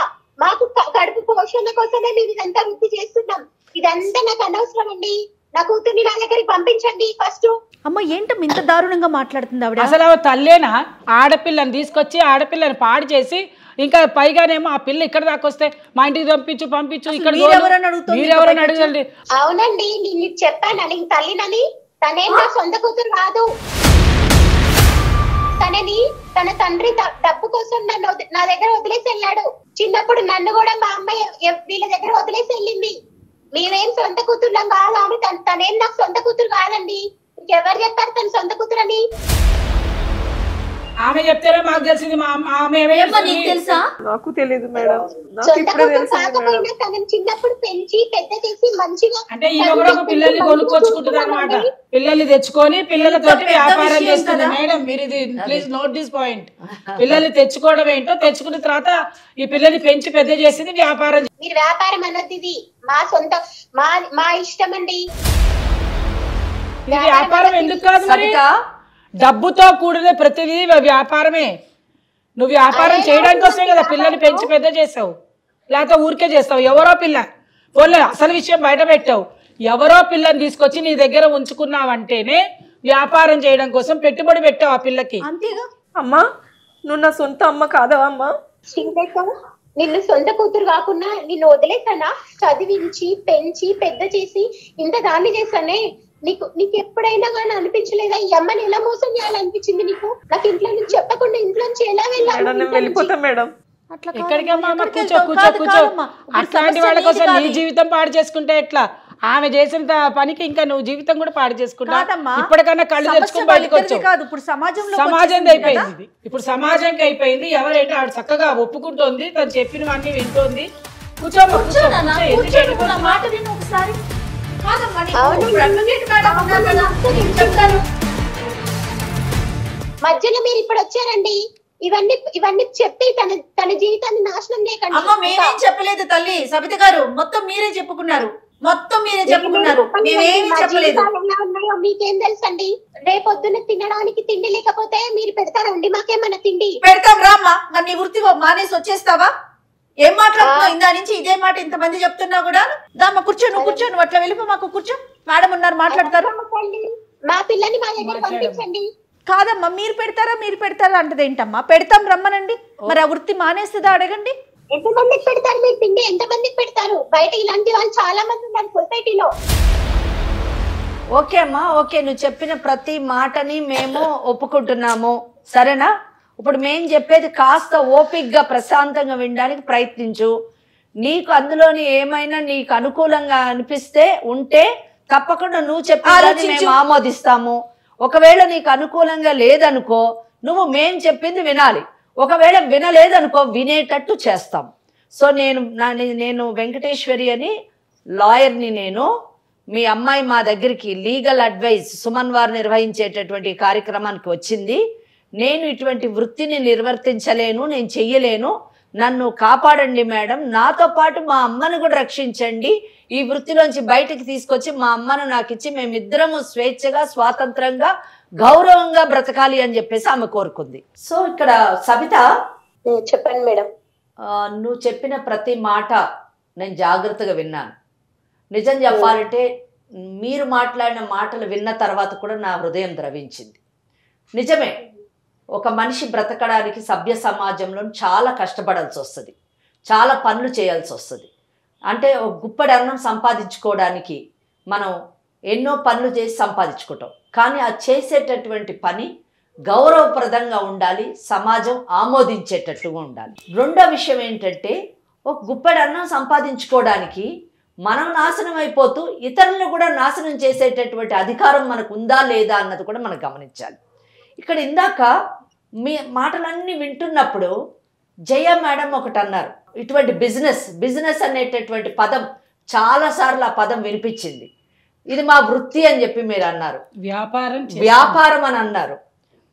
మాకు కడుపు పోషణ కోసమే మేము ఇదంతా వృత్తి చేస్తున్నాం. ఇదంతా నాకు అనవసరం అండి. నా కూతుర్ని నా దగ్గరికి పంపించండి ఫస్ట్. అమ్మ ఏంటమ్మా ఇంత దారుణంగా మాట్లాడుతుంది ఆవిడ? అసలు తల్లేనా? ఆడపిల్లని తీసుకొచ్చి ఆడపిల్లని పాడు చేసి ఇంకా పైగానేమో ఆ పిల్ల ఇక్కడ దాకా వస్తే మా ఇంటికి పంపించు ఇక్కడ మీరెవరని అడగండి. అవునండి, నేను చెప్పాను నేను తల్లినని. తనేం నా సొంత కూతురు కాదు. తన తండ్రి డబ్బు కోసం నా దగ్గర వదిలేసి వెళ్ళాడు. చిన్నప్పుడు నన్ను కూడా మా అమ్మాయి వీళ్ళ దగ్గర వదిలేసి వెళ్ళింది. మేమేం సొంత కూతుర్లం కాదు. ఆమె తనేం నాకు సొంత కూతురు కాదండి. ఇంకెవరు చెప్పారు తన సొంత కూతురని? ఆమె చెప్తారా మాకు తెలిసింది. తెలుసా? నాకు తెలియదు మేడం. సొంత కూతురు కాకపోయినా తనని చిన్నప్పుడు పెంచి పెద్ద చేసి మంచిగా అంటే ఈమె కూడా ఒక పిల్లల్ని కొనుక్కొచ్చుకుంటుంది అనమాట. పిల్లల్ని తెచ్చుకొని పిల్లలతోటి వ్యాపారం చేస్తుంది. మేడం మీరు ఇది ప్లీజ్ నోట్ దిస్ పాయింట్. పిల్లల్ని తెచ్చుకోవడం ఏంటో, తెచ్చుకున్న తర్వాత ఈ పిల్లల్ని పెంచి పెద్ద చేసింది వ్యాపారం. మీరు వ్యాపారం అన్నది ఇది మా సొంత మా ఇష్టం అండి. ఇది వ్యాపారం ఎందుకు కాదు మరి? డబ్బుతో కూడిన ప్రతిదీ వ్యాపారమే. నువ్వు వ్యాపారం చేయడానికి వస్తే కదా పిల్లల్ని పెంచి పెద్ద చేసావు, లేకపోతే ఊరికే చేస్తావు. ఎవరో పిల్ల పోలే అసలు విషయం బయట పెట్టావు. ఎవరో పిల్లని తీసుకొచ్చి నీ దగ్గర ఉంచుకున్నావంటేనే వ్యాపారం చేయడం కోసం పెట్టుబడి పెట్టావు ఆ పిల్లకి. అంతేగా అమ్మా, నువ్వు నా సొంత అమ్మ కాదా అమ్మా? నిన్ను సొంత కూతురు కాకుండా నిన్ను వదిలేసానా? చదివించి పెంచి పెద్ద చేసి ఇంత దాన్ని చేశానే. నీకు ఎప్పుడైనా కానీ అనిపించలేదా ఈ అమ్మని ఎలా మోసం చేయాలనిపించింది నీకు? నాకు ఇంట్లో నుంచి చెప్పకుండా ఇంట్లో నుంచి ఎలా వెళ్ళిపోతా మేడం? ఎక్కడికమ్మా? కూర్చో. అట్లాంటి వాళ్ళ కోసం నీ జీవితం పాడు చేసుకుంటే ఎట్లా? ఆమె చేసిన పనికి ఇంకా నువ్వు జీవితం కూడా పాడు చేసుకుంటావు. ఇప్పటికన్నా కళ్ళు తెచ్చుకుని బయటకు వచ్చావు. సమాజం అయిపోయింది. ఇప్పుడు సమాజంకి అయిపోయింది. ఎవరైతే ఆవిడ చక్కగా ఒప్పుకుంటోంది, తను చెప్పినవన్నీ వింటోంది. మధ్యలో మీరు ఇప్పుడు వచ్చారండి. ఇవన్నీ చెప్పి తన జీవితాన్ని నాశనం చేయకండి. అమ్మ మేమేం చెప్పలేదు తల్లి. సబిత గారు మొత్తం మీరే చెప్పుకున్నారు. మేమేమి చెప్పలేదు. మీకేం తెలుసండి? రేపొద్దున తినడానికి తిండి లేకపోతే మీరు పెడతారండి మాకేమన్నా తిండి? పెడతాం రామ్మా. నీ వృత్తి మానేసి వచ్చేస్తావా? ఏం మాట్లాడుతున్నావు? ఇందా నుంచి ఇదే మాట ఇంతమంది చెప్తున్నా కూడా. దామ్మా కూర్చో, నువ్వు అట్లా వెళ్ళిపో. మాకు కూర్చో, మేడం ఉన్నారు మాట్లాడతారు. మా పిల్లని మా దగ్గర పంపించండి. కాదమ్మా మీరు పెడతారా అంటది ఏంటమ్మా? పెడతాం రమ్మనండి. మరి ఆ వృత్తి మానేస్తుందా అడగండి. ఎంతమందికి పెడతారు మీరు పిండి? ఎంతమందికి పెడతారు? బయట ఇలాంటి వాళ్ళు చాలా మంది ఉన్నారు సొసైటీలో. ఓకే అమ్మా, ఓకే, నువ్వు చెప్పిన ప్రతి మాటని మేము ఒప్పుకుంటున్నాము, సరేనా? ఇప్పుడు మేము చెప్పేది కాస్త ఓపిక్గా ప్రశాంతంగా వినడానికి ప్రయత్నించు. నీకు అందులోని ఏమైనా నీకు అనుకూలంగా అనిపిస్తే ఉంటే తప్పకుండా నువ్వు చెప్పాలని మేము ఆమోదిస్తాము. ఒకవేళ నీకు అనుకూలంగా లేదనుకో, నువ్వు చెప్పింది వినాలి. ఒకవేళ వినలేదనుకో, వినేటట్టు చేస్తాం. సో నేను వెంకటేశ్వరి అని లాయర్ని. నేను మీ అమ్మాయి మా దగ్గరికి లీగల్ అడ్వైస్ సుమన్ వారు నిర్వహించేటటువంటి కార్యక్రమానికి వచ్చింది. నేను ఇటువంటి వృత్తిని నిర్వర్తించలేను, నేను చెయ్యలేను, నన్ను కాపాడండి మేడం, నాతో పాటు మా అమ్మను కూడా రక్షించండి, ఈ వృత్తిలోంచి బయటికి తీసుకొచ్చి మా అమ్మను నాకు ఇచ్చి మేమిద్దరము స్వేచ్ఛగా స్వాతంత్రంగా గౌరవంగా బ్రతకాలి అని చెప్పేసి ఆమె కోరుకుంది. సో ఇక్కడ సబిత, చెప్పండి మేడం. నువ్వు చెప్పిన ప్రతి మాట నేను జాగ్రత్తగా విన్నాను. నిజం చెప్పాలంటే మీరు మాట్లాడిన మాటలు విన్న తర్వాత కూడా నా హృదయం ద్రవించింది. నిజమే, ఒక మనిషి బ్రతకడానికి సభ్య సమాజంలో చాలా కష్టపడాల్సి వస్తుంది, చాలా పనులు చేయాల్సి వస్తుంది. అంటే ఒక గుప్పడి అన్నం సంపాదించుకోవడానికి మనం ఎన్నో పనులు చేసి సంపాదించుకుంటాం, కానీ ఆ చేసేటటువంటి పని గౌరవప్రదంగా ఉండాలి, సమాజం ఆమోదించేటట్టుగా ఉండాలి. రెండో విషయం ఏంటంటే, ఒక గుప్పడి అన్నం సంపాదించుకోవడానికి మనం నాశనం అయిపోతూ ఇతరులను కూడా నాశనం చేసేటటువంటి అధికారం మనకు ఉందా లేదా అన్నది కూడా మనం గమనించాలి. ఇక్కడ ఇందాక మీ మాటలన్నీ వింటున్నప్పుడు జయ మేడం ఒకటి అన్నారు, ఇటువంటి బిజినెస్ అనేటటువంటి పదం చాలాసార్లు ఆ పదం వినిపించింది. ఇది మా వృత్తి అని చెప్పి మీరు అన్నారు, వ్యాపారం అని అన్నారు,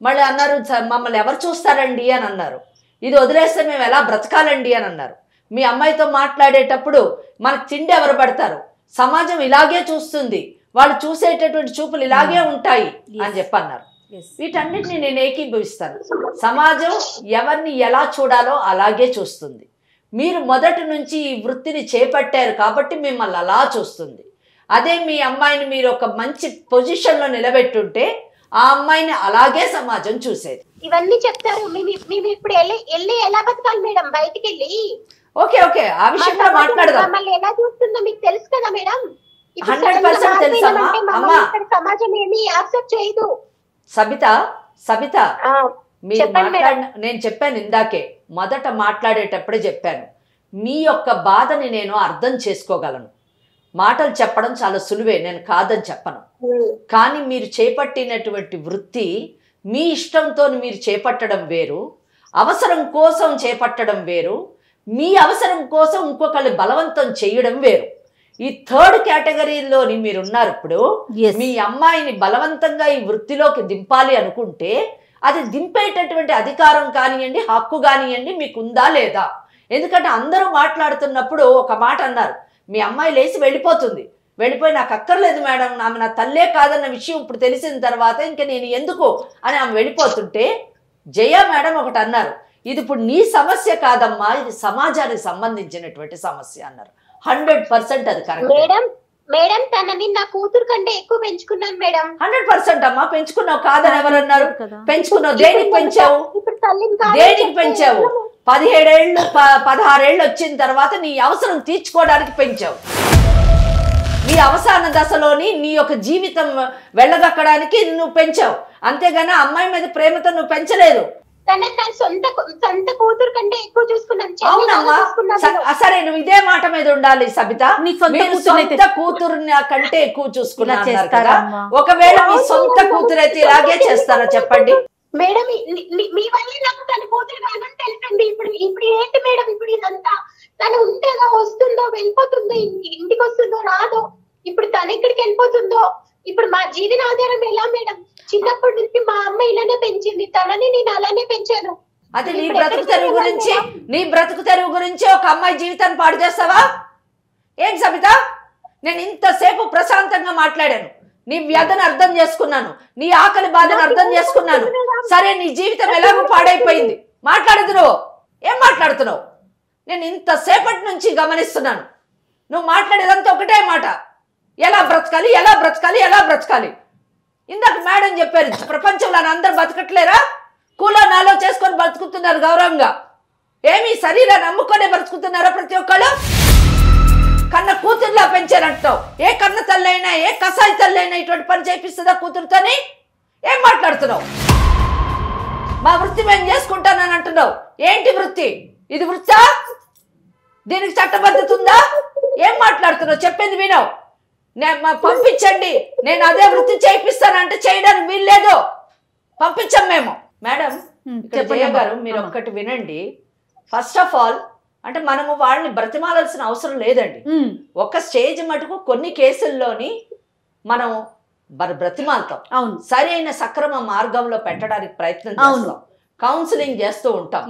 మళ్ళీ అన్నారు మమ్మల్ని ఎవరు చూస్తారండి అని అన్నారు, ఇది వదిలేస్తే మేము ఎలా బ్రతకాలండి అని అన్నారు. మీ అమ్మాయితో మాట్లాడేటప్పుడు మనకు తిండి ఎవరు పడతారు, సమాజం ఇలాగే చూస్తుంది, వాళ్ళు చూసేటటువంటి చూపులు ఇలాగే ఉంటాయి అని చెప్పి అన్నారు. వీటన్నిటిని నేను ఏకీభవిస్తాను. సమాజం ఎవరిని ఎలా చూడాలో అలాగే చూస్తుంది. మీరు మొదటి నుంచి ఈ వృత్తిని చేపట్టారు కాబట్టి మిమ్మల్ని అలా చూస్తుంది. అదే మీ అమ్మాయిని మీరు ఒక మంచి పొజిషన్లో నిలబెట్టుంటే ఆ అమ్మాయిని అలాగే సమాజం చూసేది. ఇవన్నీ చెప్తారు, మేము ఇప్పుడు వెళ్ళి ఎలా బతకాలి మేడం బయటికి వెళ్ళి? ఓకే ఓకే, ఆ విషయంలో మాట్లాడదాం. మమ్మల్ని ఎలా చూస్తుందో మీకు తెలుసు కదా మేడం. 100% తెలుసమ్మా. అమ్మా సమాజం ఏమి యాక్సెప్ట్ చేయదు. సబిత మీరు నేను చెప్పాను ఇందాకే, మొదట మాట్లాడేటప్పుడే చెప్పాను, మీ యొక్క బాధని నేను అర్థం చేసుకోగలను. మాటలు చెప్పడం చాలా సులువే, నేను కాదని చెప్పను. కానీ మీరు చేపట్టినటువంటి వృత్తి మీ ఇష్టంతో మీరు చేపట్టడం వేరు, అవసరం కోసం చేపట్టడం వేరు, మీ అవసరం కోసం ఇంకొకళ్ళు బలవంతం చేయడం వేరు. ఈ థర్డ్ కేటగిరీలోని మీరున్నారు. ఇప్పుడు మీ అమ్మాయిని బలవంతంగా ఈ వృత్తిలోకి దింపాలి అనుకుంటే అది దింపేటటువంటి అధికారం కానివ్వండి, హక్కు కానివ్వండి మీకు ఉందా లేదా? ఎందుకంటే అందరూ మాట్లాడుతున్నప్పుడు ఒక మాట అన్నారు, మీ అమ్మాయి లేచి వెళ్ళిపోయి నాకు అక్కర్లేదు మేడం, ఆమె నా తల్లే కాదన్న విషయం ఇప్పుడు తెలిసిన తర్వాత ఇంకా నేను ఎందుకు అని ఆమె వెళ్ళిపోతుంటే జయ మేడం ఒకటి అన్నారు, ఇది ఇప్పుడు నీ సమస్య కాదమ్మా, ఇది సమాజానికి సంబంధించినటువంటి సమస్య అన్నారు. 100% అది కరెక్ట్ మేడం. తనని నా కూతురు కంటే ఎక్కువ పెంచుకున్నాను మేడం. 100% అమ్మా, పెంచుకున్నావు కాదని ఎవరన్నారు? పెంచుకున్నావు. దేనికి పెంచావు? 17 ఏళ్ళు 16 ఏళ్ళు వచ్చిన తర్వాత నీ అవసరం తీర్చుకోవడానికి పెంచావు. నీ అవసాన దశలోని నీ యొక్క జీవితం వెళ్ళగక్కడానికి నువ్వు పెంచావు, అంతేగాని అమ్మాయి మీద ప్రేమతో నువ్వు పెంచలేదు. సొంత కూతురు కంటే ఎక్కువ చూసుకున్నాను. అవునమ్మా, సరే నువ్వు ఇదే మాట మీద ఉండాలి సబిత. సొంత కూతురు కంటే ఎక్కువ చూసుకున్నారు కదా, ఒకవేళ మీ సొంత కూతురు అయితే ఇలాగే చేస్తారా చెప్పండి మేడం? మీ వల్ల నాకు తన కూతురు కాదని తెలుసండి. ఇప్పుడు ఏంటి మేడం? ఇప్పుడు ఇదంతా తను ఉంటేగా వస్తుందో వెళ్ళిపోతుందో, ఇంటికి వస్తుందో రాదో, ఇప్పుడు తను ఎక్కడికి వెళ్ళిపోతుందో, ఇప్పుడు మా జీవన ఆధారం ఎలా మేడం? చిన్నప్పటి నుంచి మా అమ్మ ఇలానే పెంచింది, తనని నేను అలానే పెంచాను. అది నీ బ్రతుకు తెరువు గురించి ఒక అమ్మాయి జీవితాన్ని పాడు చేస్తావా? ఏం సబిత, నేను ఇంతసేపు ప్రశాంతంగా మాట్లాడాను, నీ వ్యధను అర్థం చేసుకున్నాను, నీ ఆకలి బాధను అర్థం చేసుకున్నాను. సరే, నీ జీవితం ఎలాగో పాడైపోయింది, మాట్లాడదు. నువ్వు ఏం మాట్లాడుతున్నావు? నేను ఇంతసేపటి నుంచి గమనిస్తున్నాను, నువ్వు మాట్లాడేదంతా ఒకటే మాట, ఎలా బ్రతకాలి ఎలా బ్రతకాలి ఎలా బ్రతకాలి. ఇందాక మేడం చెప్పారు, ప్రపంచంలో అందరు బతకట్లేరా? కూలో నాలో చేసుకొని బతుకుతున్నారు గౌరవంగా. ఏమి శరీరాన్ని నమ్ముకొనే బ్రతుకుతున్నారా ప్రతి ఒక్కళ్ళు? కన్న కూతురులా పెంచారంటావు. ఏ కన్న తల్లి అయినా ఏ కసాయి తల్లి అయినా ఇటువంటి పని చేపిస్తుందా కూతురుతోని? ఏం మాట్లాడుతున్నావు? మా వృత్తి మేము చేసుకుంటానని అంటున్నావు. ఏంటి వృత్తి? ఇది వృత్తా? దీనికి చట్టబద్ధత ఉందా? ఏం మాట్లాడుతున్నావు? చెప్పింది వినవు. పంపించండి, నేను అదే వృత్తి చేయిస్తానంటే చేయడానికి వీల్లేదు. పంపించాం మేము. మేడం జయ గారు మీరు ఒక్కటి వినండి. ఫస్ట్ ఆఫ్ ఆల్ అంటే మనము వాళ్ళని బ్రతిమాలాల్సిన అవసరం లేదండి. ఒక స్టేజ్ మటుకు కొన్ని కేసుల్లోని మనం బ్రతిమాలతాం, సరైన సక్రమ మార్గంలో పెట్టడానికి ప్రయత్నం చేస్తాం, కౌన్సిలింగ్ చేస్తూ ఉంటాం.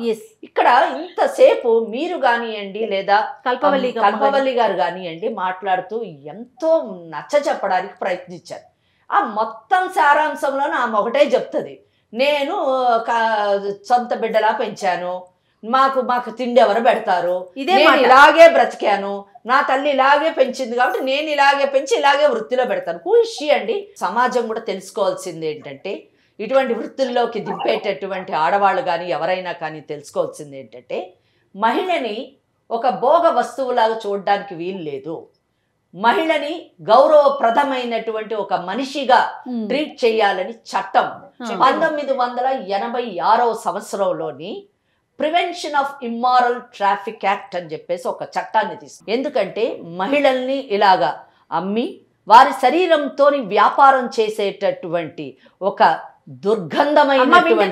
ఇక్కడ ఇంతసేపు మీరు కానివ్వండి లేదా కల్పవల్లి గారు కానివ్వండి మాట్లాడుతూ ఎంతో నచ్చ చెప్పడానికి ప్రయత్నించారు. ఆ మొత్తం సారాంశంలోనే ఆమె ఒకటే చెప్తుంది, నేను సొంత బిడ్డలా పెంచాను, మాకు తిండి ఎవరు పెడతారు, నేను ఇలాగే బ్రతికాను, నా తల్లి ఇలాగే పెంచింది కాబట్టి నేను ఇలాగే పెంచి ఇలాగే వృత్తిలో పెడతాను. ఖుషి అండి. సమాజం కూడా తెలుసుకోవాల్సింది ఏంటంటే ఇటువంటి వృత్తుల్లోకి దింపేటటువంటి ఆడవాళ్ళు కానీ ఎవరైనా కానీ తెలుసుకోవాల్సింది ఏంటంటే మహిళని ఒక భోగ వస్తువులాగా చూడడానికి వీలు లేదు. మహిళని గౌరవప్రదమైనటువంటి ఒక మనిషిగా ట్రీట్ చేయాలని చట్టం 1986వ సంవత్సరంలోని prevention of immoral traffic act అని చెప్పేసి ఒక చట్టాన్ని తీసుకు. ఎందుకంటే మహిళల్ని ఇలాగా అమ్మి వారి శరీరంతో వ్యాపారం చేసేటటువంటి ఒక దుర్గంధమైనటువంటి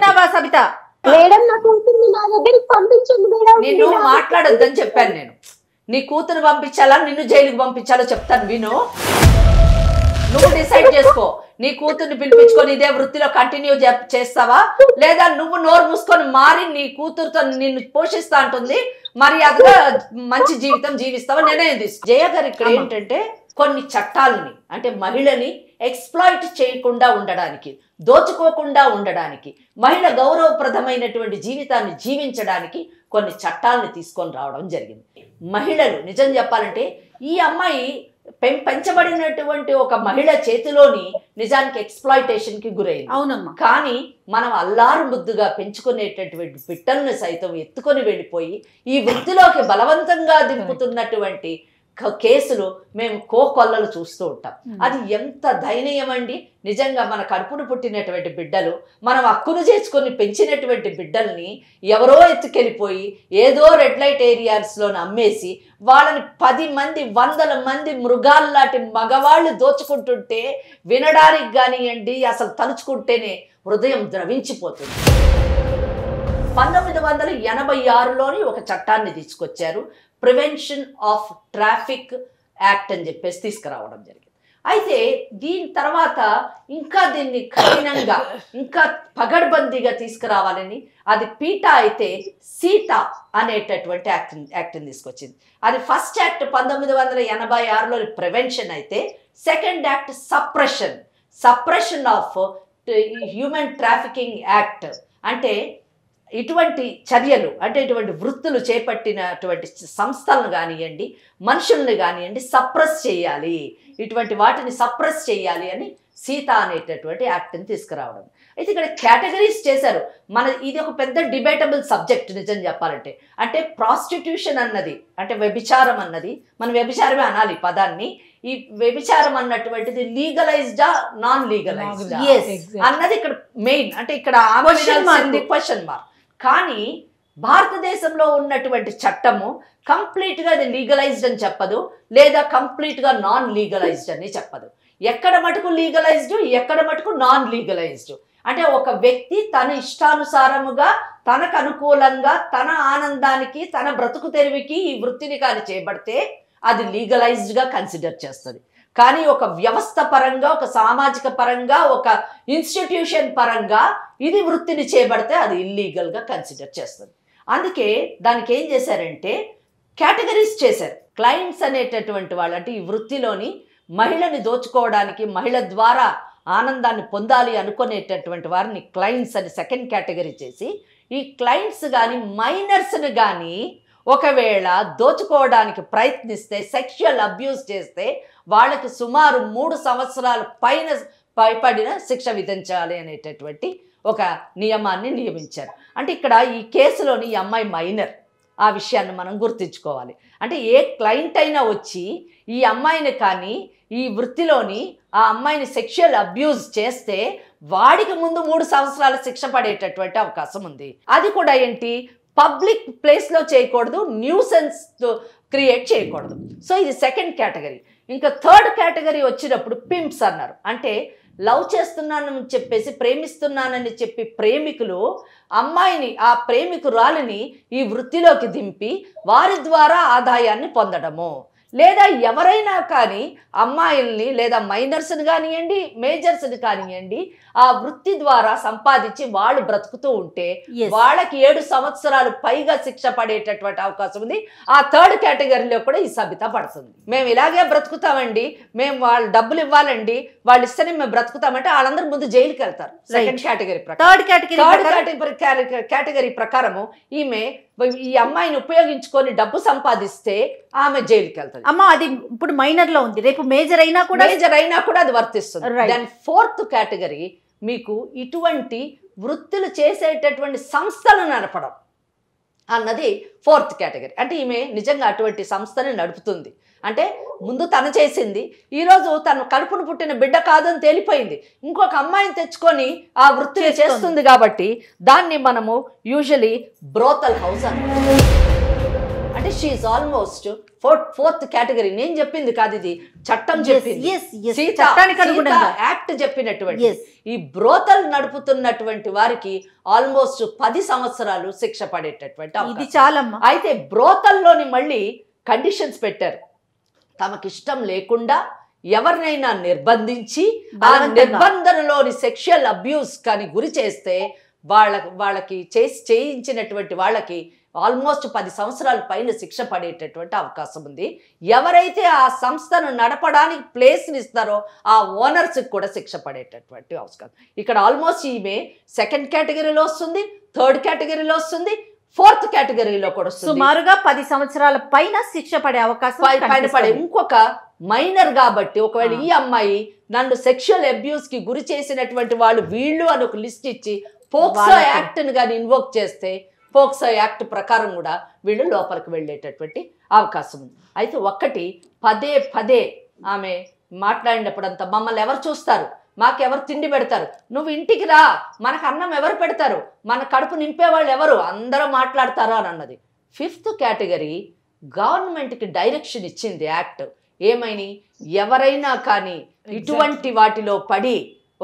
నిన్ను మాట్లాడొద్దని చెప్పాను నేను. నీ కూతురు పంపించాలా నిన్ను జైలుకి పంపించాలో చెప్తాను విను. నువ్వు డిసైడ్ చేసుకో. నీ కూతుర్ని పిలిపించుకొని ఇదే వృత్తిలో కంటిన్యూ చేస్తావా లేదా నువ్వు నోరు మూసుకొని మారి నీ కూతురుతో నిన్ను పోషిస్తా అంటుంది మర్యాదగా మంచి జీవితం జీవిస్తావా నిర్ణయం తీసుకో. జయ గారు ఇక్కడ ఏంటంటే కొన్ని చట్టాలని అంటే మహిళని ఎక్స్ప్లాయిట్ చేయకుండా ఉండడానికి, దోచుకోకుండా ఉండడానికి, మహిళ గౌరవప్రదమైనటువంటి జీవితాన్ని జీవించడానికి కొన్ని చట్టాలని తీసుకొని రావడం జరిగింది. మహిళలు నిజం చెప్పాలంటే ఈ అమ్మాయి పెంచబడినటువంటి ఒక మహిళ చేతిలోని నిజానికి ఎక్స్ప్లాయిటేషన్ కి గురైంది. అవునమ్మా. కానీ మనం అల్లారు ముద్దుగా పెంచుకునేటటువంటి బిడ్డలను సైతం ఎత్తుకొని వెళ్ళిపోయి ఈ వృత్తిలోకి బలవంతంగా దింపుతున్నటువంటి కేసులు మేము కోకొల్లలు చూస్తూ ఉంటాం. అది ఎంత దయనీయం అండి. నిజంగా మన కడుపును పుట్టినటువంటి బిడ్డలు, మనం హక్కును చేసుకొని పెంచినటువంటి బిడ్డల్ని ఎవరో ఎత్తుకెళ్ళిపోయి ఏదో రెడ్ లైట్ ఏరియాస్లో అమ్మేసి వాళ్ళని 10 మంది 100 మంది మృగాల్లాంటి మగవాళ్ళు దోచుకుంటుంటే వినడానికి కానివ్వండి అసలు తలుచుకుంటేనే హృదయం ద్రవించిపోతుంది. 1986లోని ఒక చట్టాన్ని తీసుకొచ్చారు, ప్రివెన్షన్ ఆఫ్ ట్రాఫిక్ యాక్ట్ అని చెప్పేసి తీసుకురావడం జరిగింది. అయితే దీని తర్వాత ఇంకా దీన్ని కఠినంగా ఇంకా పగడ్బందీగా తీసుకురావాలని అది పీటా అయితే సీటా అనేటటువంటి యాక్ట్ని తీసుకొచ్చింది. అది ఫస్ట్ యాక్ట్ 1986లోని ప్రివెన్షన్ అయితే second act suppression of human trafficking act. అంటే ఇటువంటి చర్యలు అంటే ఇటువంటి వృత్తులు చేపట్టినటువంటి సంస్థలను కానివ్వండి మనుషుల్ని కానివ్వండి సప్రెస్ చేయాలి, ఇటువంటి వాటిని సప్రెస్ చేయాలి అని సీతా అనేటటువంటి యాక్ట్ని తీసుకురావడం. అయితే ఇక్కడ కేటగిరీస్ చేశారు. ఇది ఒక పెద్ద డిబేటబుల్ సబ్జెక్ట్ నిజం చెప్పాలంటే. అంటే ప్రాస్టిట్యూషన్ అన్నది అంటే వ్యభిచారం అన్నది మనం వ్యభిచారమే అనాలి పదాన్ని. ఈ వ్యభిచారం అన్నటువంటిది లీగలైజ్డా నాన్ లీగలైజ్డా అన్నది ఇక్కడ మెయిన్. అంటే ఇక్కడ క్వశ్చన్ మార్క్. కానీ భారతదేశంలో ఉన్నటువంటి చట్టము కంప్లీట్గా అది లీగలైజ్డ్ అని చెప్పదు, లేదా కంప్లీట్గా నాన్ లీగలైజ్డ్ అని చెప్పదు. ఎక్కడ మటుకు లీగలైజ్డ్, ఎక్కడ మటుకు నాన్ లీగలైజ్డ్. అంటే ఒక వ్యక్తి తన ఇష్టానుసారముగా తనకు అనుకూలంగా తన ఆనందానికి తన బ్రతుకు తెరివికి ఈ వృత్తిని కానీ చేపడితే అది లీగలైజ్డ్గా కన్సిడర్ చేస్తుంది. కానీ ఒక వ్యవస్థ పరంగా ఒక సామాజిక పరంగా ఒక ఇన్స్టిట్యూషన్ పరంగా ఇది వృత్తిని చేపడితే అది ఇల్లీగల్గా కన్సిడర్ చేస్తుంది. అందుకే దానికి ఏం చేశారంటే కేటగిరీస్ చేశారు. క్లయింట్స్ అనేటటువంటి వాళ్ళు అంటే ఈ వృత్తిలోని మహిళని దోచుకోవడానికి మహిళ ద్వారా ఆనందాన్ని పొందాలి అనుకునేటటువంటి వారిని క్లయింట్స్ అని సెకండ్ కేటగిరీ చేసి ఈ క్లయింట్స్ కానీ మైనర్స్ని కానీ ఒకవేళ దోచుకోవడానికి ప్రయత్నిస్తే సెక్షువల్ అబ్యూస్ చేస్తే వాళ్ళకి సుమారు 3 సంవత్సరాల పైన పైపడిన శిక్ష విధించాలి అనేటటువంటి ఒక నియమాన్ని నియమించారు. అంటే ఇక్కడ ఈ కేసులోని ఈ అమ్మాయి మైనర్ ఆ విషయాన్ని మనం గుర్తుంచుకోవాలి. అంటే ఏ క్లయింట్ అయినా వచ్చి ఈ అమ్మాయిని కానీ ఈ వృత్తిలోని ఆ అమ్మాయిని సెక్షువల్ అబ్యూజ్ చేస్తే వాడికి ముందు 3 సంవత్సరాల శిక్ష పడేటటువంటి అవకాశం ఉంది. అది కూడా ఏంటి, పబ్లిక్ ప్లేస్లో చేయకూడదు, న్యూసెన్స్ క్రియేట్ చేయకూడదు. సో ఇది సెకండ్ కేటగిరీ. ఇంకా థర్డ్ కేటగిరీ వచ్చినప్పుడు పింప్స్ అన్నారు. అంటే లవ్ చేస్తున్నానని చెప్పేసి ప్రేమిస్తున్నానని చెప్పి ప్రేమికులు అమ్మాయిని, ఆ ప్రేమికురాలిని ఈ వృత్తిలోకి దింపి వారి ద్వారా ఆదాయాన్ని పొందడము, లేదా ఎవరైనా కానీ అమ్మాయిల్ని లేదా మైనర్స్ని కానివ్వండి మేజర్స్ని కానివ్వండి ఆ వృత్తి ద్వారా సంపాదించి వాళ్ళు బ్రతుకుతూ ఉంటే వాళ్ళకి 7 సంవత్సరాలు పైగా శిక్ష పడేటటువంటి అవకాశం ఉంది. ఆ థర్డ్ కేటగిరీలో కూడా ఈ సబిత పడుతుంది. మేము ఇలాగే బ్రతుకుతామండి, మేము వాళ్ళు డబ్బులు ఇవ్వాలండి, వాళ్ళు ఇస్తేనే మేము బ్రతుకుతామంటే వాళ్ళందరూ ముందు జైలుకి వెళ్తారు. సెకండ్ కేటగిరీ కేటగిరీ ప్రకారము ఈమె ఈ అమ్మాయిని ఉపయోగించుకొని డబ్బు సంపాదిస్తే ఆమె జైలుకి వెళ్తారు. అమ్మా అది ఇప్పుడు మైనర్ లో ఉంది, రేపు మేజర్ అయినా కూడా అది వర్తిస్తుంది. దెన్ ఫోర్త్ కేటగిరీ మీకు ఇటువంటి వృత్తులు చేసేటటువంటి సంస్థలు నడపడం అన్నది ఫోర్త్ కేటగిరీ. అంటే ఈమె నిజంగా అటువంటి సంస్థని నడుపుతుంది. అంటే ముందు తను చేసింది, ఈరోజు తను కడుపును పుట్టిన బిడ్డ కాదని తేలిపోయింది, ఇంకొక అమ్మాయిని తెచ్చుకొని ఆ వృత్తిని చేస్తుంది. కాబట్టి దాన్ని మనము యూజువలీ బ్రోతల్ హౌస్ అంటాం. అంటే షీఈస్ ఆల్మోస్ట్ ఫోర్త్ కేటగిరీ. నేను చెప్పింది కాదు, ఇది చట్టం చెప్పింది, యాక్ట్ చెప్పినటువంటి. ఈ బ్రోతల్ నడుపుతున్నటువంటి వారికి ఆల్మోస్ట్ 10 సంవత్సరాలు శిక్ష పడేటటువంటి. అయితే బ్రోతల్లోని మళ్ళీ కండిషన్స్ పెట్టారు. తమకిష్టం లేకుండా ఎవరినైనా నిర్బంధించి ఆ నిర్బంధనలోని సెక్షువల్ అబ్యూస్ కానీ గురి చేస్తే వాళ్ళకి చేయించినటువంటి వాళ్ళకి ఆల్మోస్ట్ 10 సంవత్సరాల పైన శిక్ష పడేటటువంటి అవకాశం ఉంది. ఎవరైతే ఆ సంస్థను నడపడానికి ప్లేస్ని ఇస్తారో ఆ ఓనర్స్కి కూడా శిక్ష పడేటటువంటి అవకాశం. ఇక్కడ ఆల్మోస్ట్ ఈమె సెకండ్ కేటగిరీలో వస్తుంది, థర్డ్ కేటగిరీలో వస్తుంది, ఫోర్త్ కేటగిరీలో కూడా వస్తుంది. సుమారుగా 10 సంవత్సరాల పైన శిక్ష పడే అవకాశం పైన పడే. ఇంకొక మైనర్ కాబట్టి ఒకవేళ ఈ అమ్మాయి నన్ను సెక్షువల్ అబ్యూస్ కి గురి చేసినటువంటి వాళ్ళు వీళ్ళు అని ఒక లిస్ట్ ఇచ్చి పోక్సో యాక్ట్ ని కానీ ఇన్వోక్ చేస్తే పోక్సో యాక్ట్ ప్రకారం కూడా వీళ్ళు లోపలికి వెళ్ళేటటువంటి అవకాశం ఉంది. అయితే ఒక్కటి పదే ఆమె మాట్లాడినప్పుడంతా మమ్మల్ని ఎవరు చూస్తారు, మాకెవరు తిండి పెడతారు, నువ్వు ఇంటికి రా, మనకు అన్నం ఎవరు పెడతారు, మన కడుపు నింపేవాళ్ళు ఎవరు, అందరూ మాట్లాడతారా అని అన్నది. ఫిఫ్త్ కేటగిరీ గవర్నమెంట్కి డైరెక్షన్ ఇచ్చింది యాక్ట్. ఏమైనా ఎవరైనా కానీ ఇటువంటి వాటిలో పడి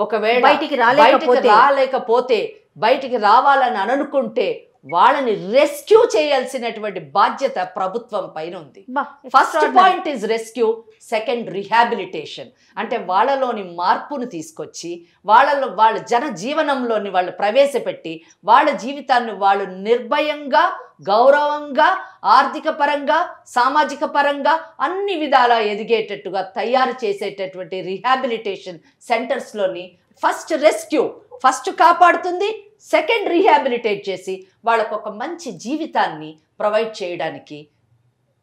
ఒకవేళ బయటికి రాలేకపోతే బయటికి రావాలని అనుకుంటే వాళ్ళని రెస్క్యూ చేయాల్సినటువంటి బాధ్యత ప్రభుత్వం పైన ఉంది. First point is rescue, second rehabilitation. అంటే వాళ్ళలోని మార్పును తీసుకొచ్చి వాళ్ళ జనజీవనంలోని వాళ్ళు ప్రవేశపెట్టి వాళ్ళ జీవితాన్ని వాళ్ళు నిర్భయంగా గౌరవంగా ఆర్థిక పరంగా సామాజిక పరంగా అన్ని విధాలా ఎదిగేటట్టుగా తయారు చేసేటటువంటి రిహాబిలిటేషన్ సెంటర్స్లోని ఫస్ట్ రెస్క్యూ, ఫస్ట్ కాపాడుతుంది, సెకండ్ రీహాబిలిటేట్ చేసి వాళ్ళకు ఒక మంచి జీవితాన్ని ప్రొవైడ్ చేయడానికి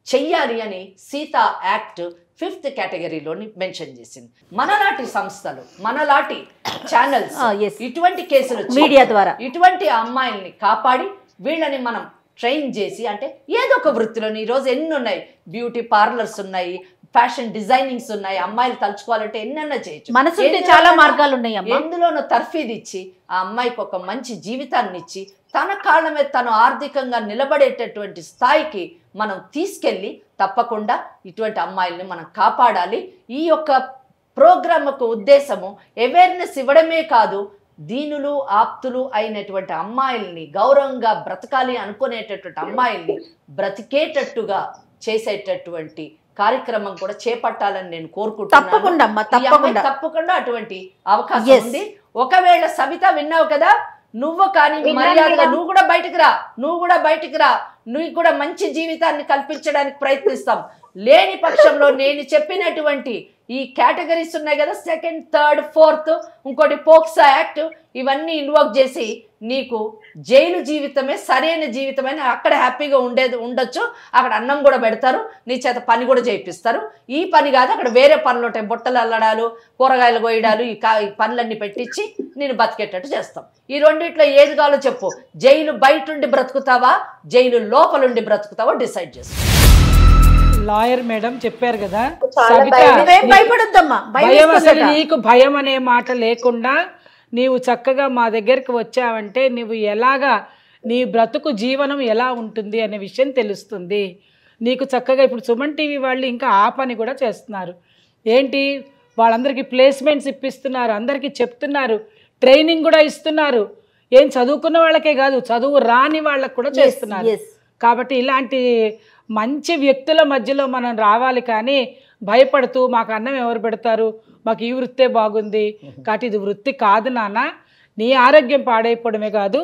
చెయ్యాలి అని సీతా యాక్ట్ 5th కేటగిరీలోని మెన్షన్ చేసింది. మనలాంటి సంస్థలు, మనలాంటి ఛానల్స్ ఇటువంటి కేసులు మీడియా ద్వారా ఇటువంటి అమ్మాయిల్ని కాపాడి వీళ్ళని మనం ట్రైన్ చేసి, అంటే ఏదో ఒక వృత్తిలోని ఈరోజు ఎన్ని ఉన్నాయి, బ్యూటీ పార్లర్స్ ఉన్నాయి, ఫ్యాషన్ డిజైనింగ్స్ ఉన్నాయి, అమ్మాయిలు తలుచుకోవాలంటే ఎన్నైనా చేయొచ్చు, మనసుంటే చాలా మార్గాలు ఉన్నాయి. ఎందులోనూ తర్ఫీదు ఇచ్చి ఆ అమ్మాయికి ఒక మంచి జీవితాన్ని ఇచ్చి తన కాళ్ళ మీద తను ఆర్థికంగా నిలబడేటటువంటి స్థాయికి మనం తీసుకెళ్ళి తప్పకుండా ఇటువంటి అమ్మాయిల్ని మనం కాపాడాలి. ఈ యొక్క ప్రోగ్రామ్ యొక్క ఉద్దేశము అవేర్నెస్ ఇవ్వడమే కాదు, దీనులు ఆప్తులు అయినటువంటి అమ్మాయిల్ని గౌరవంగా బ్రతకాలి అనుకునేటటువంటి అమ్మాయిల్ని బ్రతికేటట్టుగా చేసేటటువంటి కార్యక్రమం కూడా చేపట్టాలని నేను కోరుకుంటున్నాను. తప్పకుండా అటువంటి అవకాశం ఉంది. ఒకవేళ సబిత విన్నావు కదా, నువ్వు కానీ మర్యాదగా నువ్వు కూడా బయటకు రా, నువ్వు కూడా మంచి జీవితాన్ని కల్పించడానికి ప్రయత్నిస్తాం. లేని పక్షంలో నేను చెప్పినటువంటి ఈ కేటగిరీస్ ఉన్నాయి కదా, 2nd, 3rd, 4th, ఇంకోటి పోక్సా యాక్ట్, ఇవన్నీ ఇన్వోక్ చేసి నీకు జైలు జీవితమే సరైన జీవితమైన, అక్కడ హ్యాపీగా ఉండొచ్చు, అక్కడ అన్నం కూడా పెడతారు, నీ చేత పని కూడా చేయిస్తారు. ఈ పని కాదు, అక్కడ వేరే పనులు ఉంటాయి, బుట్టలు అల్లడాలు, కూరగాయలు కోయడాలు, ఈ పనులన్నీ పెట్టించి నేను బతికేటట్టు చేస్తాం. ఈ రెండిట్లో ఏది కావాలో చెప్పు. జైలు బయట ఉండి బ్రతుకుతావా, జైలు లోపలుండి బ్రతుకుతావా డిసైడ్ చేస్తా. లాయర్ మేడం చెప్పారు కదా చాలా సబిత, నువ్వేం భయపడొద్దమ్మా, భయం అసలు నీకు భయం అనే మాట లేకుండా నీవు చక్కగా మా దగ్గరికి వచ్చావంటే నువ్వు ఎలాగా నీ బ్రతుకు జీవనం ఎలా ఉంటుంది అనే విషయం తెలుస్తుంది నీకు. చక్కగా ఇప్పుడు సుమన్ టీవీ వాళ్ళు ఇంకా ఆ పని కూడా చేస్తున్నారు. ఏంటి, వాళ్ళందరికీ ప్లేస్మెంట్స్ ఇప్పిస్తున్నారు, అందరికీ చెప్తున్నారు, ట్రైనింగ్ కూడా ఇస్తున్నారు. ఏం చదువుకున్న వాళ్ళకే కాదు, చదువు రాని వాళ్ళకు కూడా చేస్తున్నారు. కాబట్టి ఇలాంటి మంచి వ్యక్తుల మధ్యలో మనం రావాలి, కానీ భయపడుతూ మాకు అన్నం ఎవరు పెడతారు, మాకు ఈ వృత్తే బాగుంది, కాబట్టి ఇది వృత్తి కాదు నాన్న. నీ ఆరోగ్యం పాడైపోవడమే కాదు,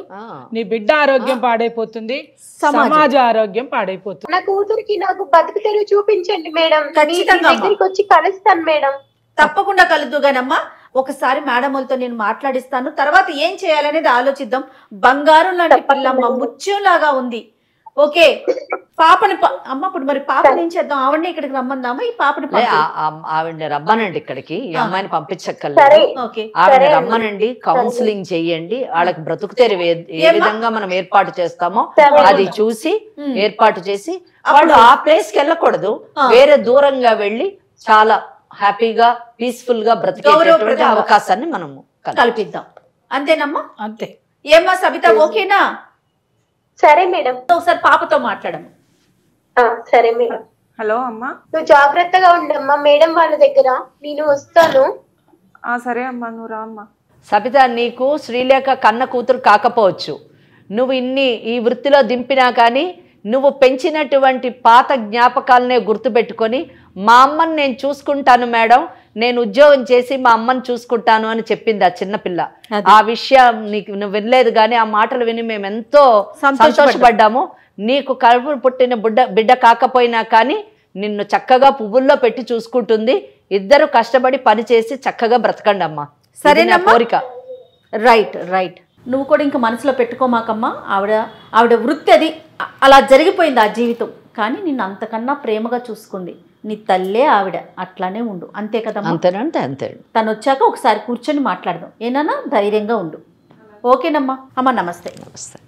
నీ బిడ్డ ఆరోగ్యం పాడైపోతుంది, సమాజ ఆరోగ్యం పాడైపోతుంది. నా కూతురికి నాకు బతుకు తెరువు చూపించండి మేడం, ఖచ్చితంగా దగ్గరికి వచ్చి కలుస్తాను మేడం. తప్పకుండా కలుద్దుగానమ్మా. ఒకసారి మేడములతో నేను మాట్లాడిస్తాను, తర్వాత ఏం చేయాలనేది ఆలోచిద్దాం. బంగారం లాంటి పిల్లమ్మ, ముత్యంలాగా ఉంది. ఓకే, పాపని అమ్మ ఇప్పుడు మరి పాపని ఏం చేద్దాం, ఆవిడని ఇక్కడికి రమ్మందామా, ఈ పాపని ఆవిడని రమ్మనండి ఇక్కడికి, ఈ అమ్మాయిని పంపించక్కర్లేదు, ఆవిడని రమ్మనండి, కౌన్సిలింగ్ చెయ్యండి, వాళ్ళకి బ్రతుకు తెరువు ఏ విధంగా మనం ఏర్పాటు చేస్తామో అది చూసి ఏర్పాటు చేసి, వాళ్ళు ఆ ప్లేస్ కి వెళ్ళకూడదు, వేరే దూరంగా వెళ్ళి చాలా హ్యాపీగా పీస్ఫుల్ గా బ్రతికేటటువంటి అవకాశాన్ని మనము కల్పిద్దాం. అంతేనమ్మా? అంతే. ఏమ్మా సబిత, ఓకేనా? సరే మేడం, ఒకసారి పాపతో మాట్లాడము. సరే మేడం. హలో అమ్మా. నువ్వు జాగ్రత్తగా ఉండమ్మా, మేడం వాళ్ళ దగ్గర నేను వస్తాను. సరే అమ్మా, నువ్వు రా అమ్మా. సబిత, నీకు శ్రీలేఖ కన్న కూతురు కాకపోవచ్చు, నువ్వు ఈ వృత్తిలో దింపినా కానీ నువ్వు పెంచినటువంటి పాత జ్ఞాపకాలనే గుర్తుపెట్టుకొని, మా అమ్మని నేను చూసుకుంటాను మేడం, నేను ఉద్యోగం చేసి మా అమ్మని చూసుకుంటాను అని చెప్పింది ఆ చిన్నపిల్ల. ఆ విషయం నువ్వు వినలేదు, కానీ ఆ మాటలు విని మేము ఎంతో సంతోషపడ్డాము. నీకు కడుపు పుట్టిన బిడ్డ కాకపోయినా కానీ నిన్ను చక్కగా పువ్వుల్లో పెట్టి చూసుకుంటుంది. ఇద్దరు కష్టపడి పని చేసి చక్కగా బ్రతకండి అమ్మా. సరేనా కోరిక. Right right. నువ్వు కూడా ఇంకా మనసులో పెట్టుకోమాకమ్మా. ఆవిడ వృత్తి అది అలా జరిగిపోయింది ఆ జీవితం, కానీ నిన్ను అంతకన్నా ప్రేమగా చూసుకుంది నీ తల్లే ఆవిడ. అట్లానే ఉండు, అంతే కదమ్మా? అంతేనంటే అంతే. తను వచ్చాక ఒకసారి కూర్చొని మాట్లాడదాం, ఏనా? ధైర్యంగా ఉండు, ఓకేనమ్మా? అమ్మ నమస్తే. నమస్తే.